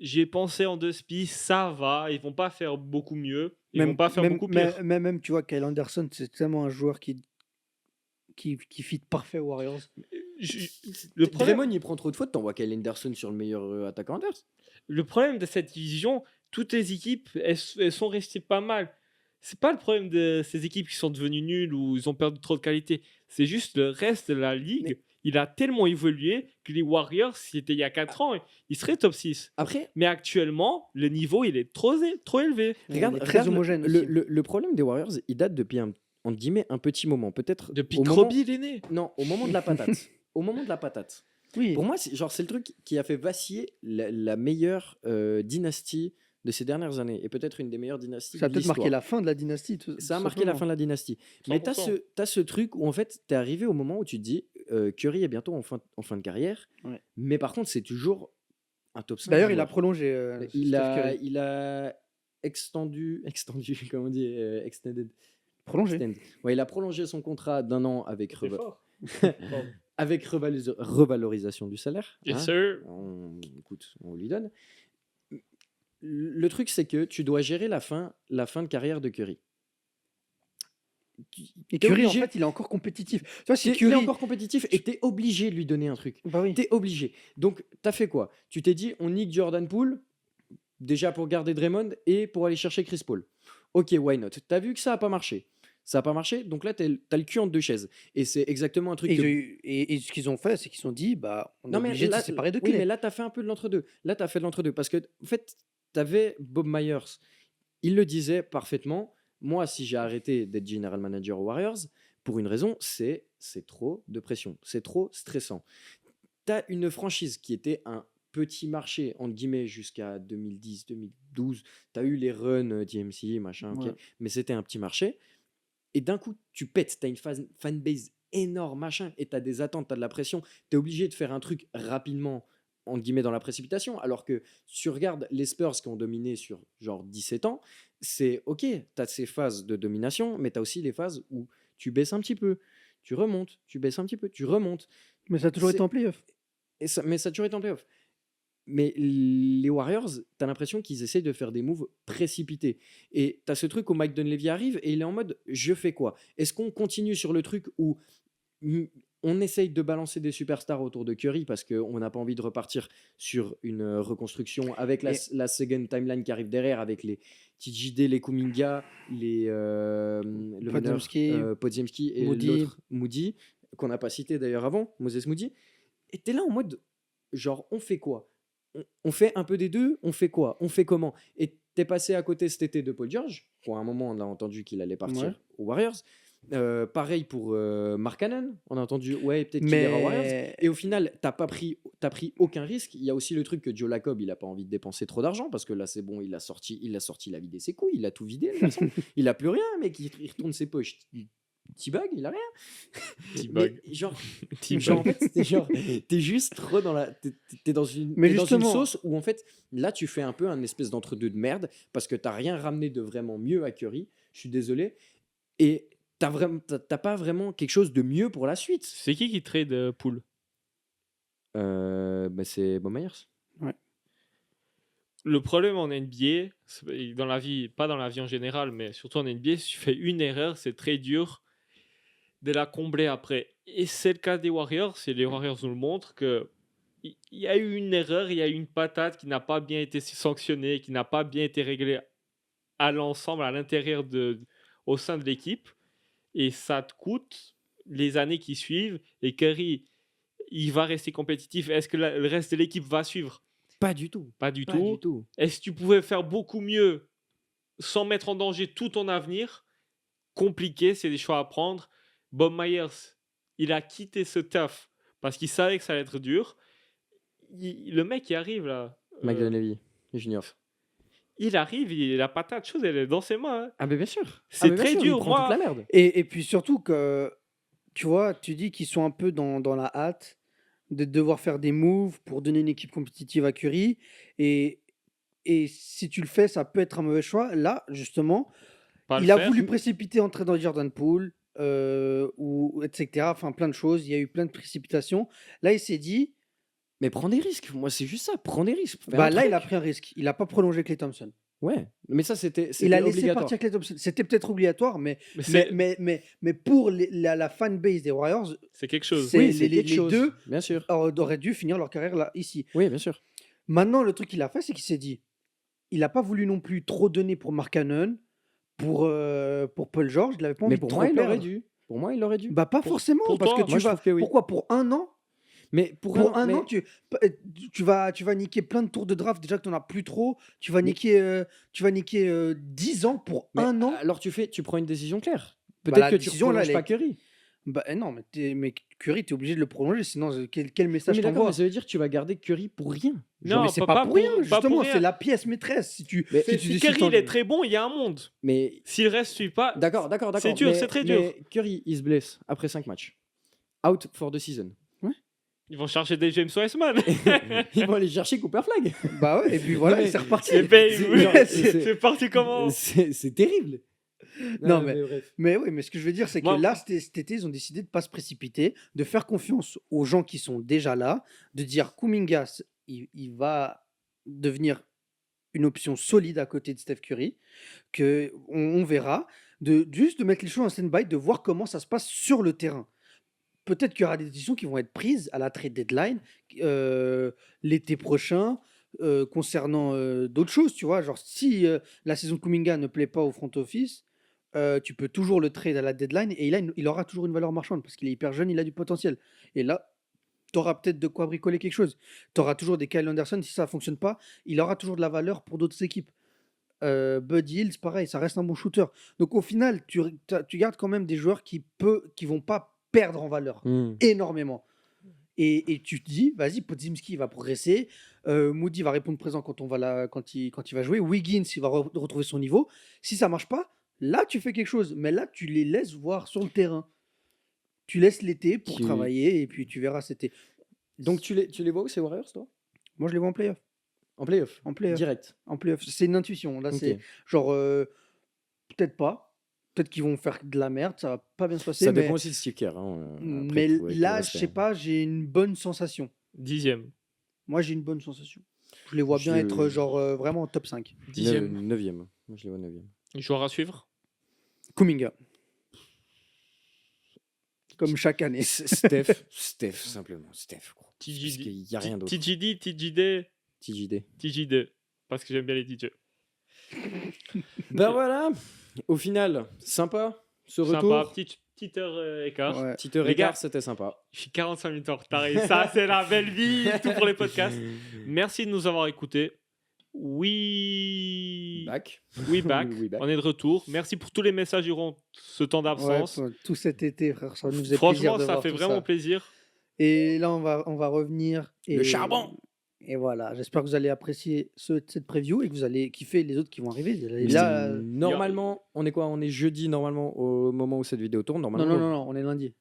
J'ai pensé en deux spies, ça va, ils vont pas faire beaucoup mieux, ils vont pas faire beaucoup pire. Même, tu vois, Kyle Anderson, c'est tellement un joueur qui fit parfait aux Warriors. Le problème, Draymond, il prend trop de fautes. T'envoies Kyle Anderson sur le meilleur attaquant adverse. le problème de cette division, toutes les équipes, elles sont restées pas mal. C'est pas le problème de ces équipes qui sont devenues nulles ou ils ont perdu trop de qualité. C'est juste le reste de la ligue. Il a tellement évolué que les Warriors, si c'était il y a 4 ans, ils seraient top 6. Après, Mais actuellement, le niveau, il est trop élevé. regarde, il est très regarde homogène le, aussi. le problème des Warriors, il date depuis entre guillemets, un petit moment. Peut-être Depuis au que moment- Kobe, il est né. Non, au moment de la patate. Au moment de la patate. Oui. Pour moi, c'est le truc qui a fait vaciller la meilleure dynastie de ces dernières années. Et peut-être une des meilleures dynasties Ça a de peut-être marqué l'histoire. la fin de la dynastie. Ça a marqué la fin de la dynastie. Mais tu 100%. as ce truc où en fait, tu es arrivé au moment où tu te dis Curry est bientôt en fin de carrière. Ouais. Mais par contre, c'est toujours un top 5. D'ailleurs, il a prolongé. il Steph a, Curry. il a extendu, comment on dit, extended. Prolongé. Extend. Ouais, il a prolongé son contrat d'1 an avec, C'est fort. avec revalorisation du salaire. Yes, hein. sir. Écoute, on lui donne. Le truc, c'est que tu dois gérer la fin de carrière de Curry. Et T'es Curry, obligé- en fait, il est encore compétitif. Tu vois, si Il est Curry. encore compétitif et t'es obligé de lui donner un truc. Bah oui. T'es obligé. Donc, t'as fait quoi? Tu t'es dit, on nique Jordan Poole, déjà pour garder Draymond et pour aller chercher Chris Paul. Ok, why not? T'as vu que ça a pas marché. Ça a pas marché, donc là, t'as le cul entre deux chaises. Et c'est exactement un truc Et, que... et ce qu'ils ont fait, c'est qu'ils se sont dit, bah, on est Non, mais obligé là, de se séparer de oui, Clay. mais là, t'as fait un peu de l'entre-deux. Là, t'as fait de l'entre-deux. Parce que, en fait, t'avais Bob Myers. Il le disait parfaitement. Moi, si j'ai arrêté d'être general manager aux Warriors, pour une raison, c'est trop de pression. C'est trop stressant. T'as une franchise qui était un petit marché, entre guillemets, jusqu'à 2010, 2012. T'as eu les runs TMC, machin, ok. Ouais. Mais c'était un petit marché. Et d'un coup, tu pètes. T'as une fanbase énorme, machin, et t'as des attentes, t'as de la pression. T'es obligé de faire un truc rapidement, entre guillemets, dans la précipitation. Alors que si tu regardes les Spurs qui ont dominé sur genre 17 ans, c'est ok, t'as ces phases de domination, mais t'as aussi les phases où tu baisses un petit peu, tu remontes, tu baisses un petit peu, tu remontes. Mais ça a toujours c'est- été en playoff. Mais ça a toujours été en playoff. Mais les Warriors, t'as l'impression qu'ils essayent de faire des moves précipités. Et t'as ce truc où Mike Dunleavy arrive et il est en mode je fais quoi? Est-ce qu'on continue sur le truc où on essaye de balancer des superstars autour de Curry parce qu'on n'a pas envie de repartir sur une reconstruction avec la second timeline qui arrive derrière avec les TJD, les Kuminga, le meneur, Podziemski et Moody. l'autre Moody, qu'on n'a pas cité d'ailleurs avant, Moses Moody. Et t'es là en mode genre on fait quoi? on fait un peu des deux, on fait quoi? On fait comment? Et t'es passé à côté cet été de Paul George. Pour un moment, on a entendu qu'il allait partir Ouais. aux Warriors. Pareil pour Mark Cannon. On a entendu, ouais, peut-être qu'il ira aux Warriors. Mais Et au final, t'as pris aucun risque. Il y a aussi le truc que Joe Lacob, il a pas envie de dépenser trop d'argent parce que là, c'est bon, il a sorti, il a vidé ses couilles, il a tout vidé. Le garçon. Il a plus rien, mec. Il retourne ses poches. T-Bag, il a rien. T-Bag. Mais genre, T-Bag. en fait, t'es juste trop dans la, t'es dans une, Mais t'es dans une justement- sauce où en fait, là, tu fais un peu un espèce d'entre-deux de merde parce que t'as rien ramené de vraiment mieux à Curry. Je suis désolé. Et t'as pas vraiment quelque chose de mieux pour la suite. C'est qui trade Poole? C'est Bob Myers. Le problème en NBA, dans la vie, pas dans la vie en général, mais surtout en NBA, si tu fais une erreur, c'est très dur de la combler après. Et c'est le cas des Warriors. Et les Warriors nous le montrent que il y a eu une erreur, il y a eu une patate qui n'a pas bien été sanctionnée, qui n'a pas bien été réglée à l'ensemble, à l'intérieur au sein de l'équipe. Et ça te coûte les années qui suivent. Et Curry, il va rester compétitif. Est-ce que le reste de l'équipe va suivre? Pas du tout. Pas du Pas tout. du tout. Est-ce que tu pouvais faire beaucoup mieux sans mettre en danger tout ton avenir? Compliqué, c'est des choix à prendre. Bob Myers, il a quitté ce taf parce qu'il savait que ça allait être dur. Le mec qui arrive là, McDonough Junior. il arrive, la patate chose, elle est dans ses mains. Hein. Ah, mais bien sûr. C'est bien très sûr, dur, Il prend moi. toute la merde. Et puis surtout que, tu vois, tu dis qu'ils sont un peu dans la hâte de devoir faire des moves pour donner une équipe compétitive à Curry. Et si tu le fais, ça peut être un mauvais choix. Là, justement, Pas il le a faire. voulu précipiter, entrer dans Jordan Poole, ou etc. Enfin, plein de choses. Il y a eu plein de précipitations. Là, il s'est dit, Mais prends des risques. Moi, c'est juste ça. Prends des risques. Fais bah un là, il a truc. pris un risque. Il n'a pas prolongé Klay Thompson. Ouais. Mais ça, c'était Il a laissé obligatoire. partir Klay Thompson. C'était peut-être obligatoire, mais Mais mais pour la fanbase des Warriors, c'est quelque chose. c'est- Oui, les- quelque les chose. deux Bien sûr. auraient dû finir leur carrière là, ici. Oui, bien sûr. Maintenant, le truc qu'il a fait, c'est qu'il s'est dit, il n'a pas voulu non plus trop donner pour Mark Cannon, pour Paul George, il n'avait pas envie Mais de pour trop moi, il perdre. aurait dû. Pour moi, il aurait dû. Bah pas forcément, pour parce toi, que moi, tu je vas... trouve que oui. Pourquoi pour un an? Mais pour Pour un mais- an, tu vas niquer plein de tours de draft, déjà que tu n'en as plus trop. Tu vas Mais- niquer 10 ans pour mais un an. alors tu prends une décision claire. Bah, Peut-être la que tu décision, là, prolonges elle pas est- Curry. Bah non, mais Curry, tu es obligé de le prolonger, sinon quel Oui, message mais d'accord, t'envoies? mais ça veut dire que tu vas garder Curry pour rien. Non, Mais c'est pas pas pour- pour rien, pas justement, pour rien. c'est la pièce maîtresse. Si tu, Mais- si tu Si décides Curry d'en- il est très bon, il y a un monde. Mais S'il reste suit pas, d'accord. C'est dur, c'est très dur. Mais Curry, il se blesse après 5 matchs. Out for the season. ils vont chercher des James Wiseman. Ils vont aller chercher Cooper Flag. Bah ouais, et puis voilà, Non, mais- c'est reparti. Et ben, C'est- oui, genre, c'est parti comment? C'est terrible. Non, mais- bref. Mais oui, mais ce que je veux dire, c'est que Moi- là, cet été, ils ont décidé de ne pas se précipiter, de faire confiance aux gens qui sont déjà là, de dire Kuminga, il va devenir une option solide à côté de Steph Curry, que on verra, juste de mettre les choses en stand-by, de voir comment ça se passe sur le terrain. Peut-être qu'il y aura des décisions qui vont être prises à la trade deadline l'été prochain concernant d'autres choses, tu vois. Genre, si la saison de Kuminga ne plaît pas au front office, tu peux toujours le trade à la deadline et il aura toujours une valeur marchande parce qu'il est hyper jeune, il a du potentiel. Et là, tu auras peut-être de quoi bricoler quelque chose. Tu auras toujours des Kyle Anderson, si ça ne fonctionne pas, il aura toujours de la valeur pour d'autres équipes. Bud Hills, pareil, ça reste un bon shooter. Donc au final, tu gardes quand même des joueurs qui vont pas perdre en valeur énormément. Et tu te dis, vas-y, Podziemski va progresser, Moody va répondre présent quand il va jouer, Wiggins il va retrouver son niveau. Si ça marche pas, là tu fais quelque chose, mais là tu les laisses voir sur le terrain. Tu laisses l'été pour travailler et puis tu verras cet été. Donc tu les vois où ces Warriors, toi? Moi je les vois en playoff. En playoff. En playoff. Direct. En playoff. C'est une intuition. Là Ok. c'est genre peut-être pas. Peut-être qu'ils vont faire de la merde, ça va pas bien se passer. Ça mais dépend aussi de Steve Kerr. Hein, après, mais tout, avec le là, je respect. sais pas, j'ai une bonne sensation. 10e. Moi, j'ai une bonne sensation. Je les vois bien être genre vraiment en top 5. 10e. 9e. Moi, je les vois 9e. Joueur à suivre. Kuminga. Comme chaque année. Steph, simplement. Steph, gros. Parce TGD. qu'il n'y a rien d'autre. TGD, TGD, TJD. TGD. Parce que j'aime bien les DJ. Ben voilà. Au final, sympa ce Sympa, retour. petite heure écart. Ouais. Petite heure Les écart, gars, c'était sympa. Je suis 45 minutes en retard et ça, c'est la belle vie. Tout pour les podcasts. Merci de nous avoir écoutés. Back. We back. We back. On est de retour. Merci pour tous les messages durant ce temps Ouais, d'absence. tout cet été, frère, ça nous faisait plaisir Franchement, de ça voir fait tout vraiment ça. plaisir. Et là, on va revenir. Et, Le charbon. Et voilà, j'espère que vous allez apprécier cette preview et que vous allez kiffer les autres qui vont arriver. Et là, Normalement, on est quoi? On est jeudi, normalement, au moment où cette vidéo tourne. non, Normalement, non, on est lundi.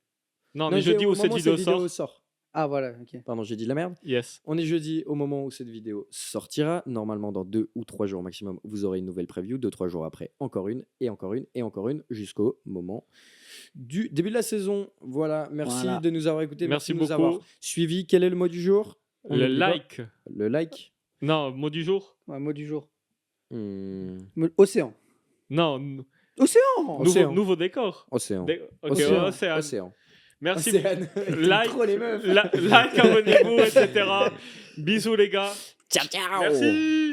Non, on Non, est jeudi au où cette moment vidéo sort. Ah, voilà, ok. Pardon, j'ai dit de la merde. Yes. On est jeudi au moment où cette vidéo sortira. Normalement, dans 2 ou 3 jours maximum, vous aurez une nouvelle preview. 2-3 jours après, encore une, et encore une, et encore une, jusqu'au moment du début de la saison. Voilà, merci Voilà. de nous avoir écoutés. Merci de nous beaucoup. avoir suivis. Quel est le mot du jour? On Le n'oublie pas. like. Le like. Non, mot du jour. Ouais, mot du jour. Hmm. Océan. Non, Océan Océan. nouveau décor. Océan. Ok, Océan. Océan. Océan. Merci. Océane. Like, Trop les meufs. like, abonnez-vous, etc. Bisous les gars. Ciao, ciao. Merci.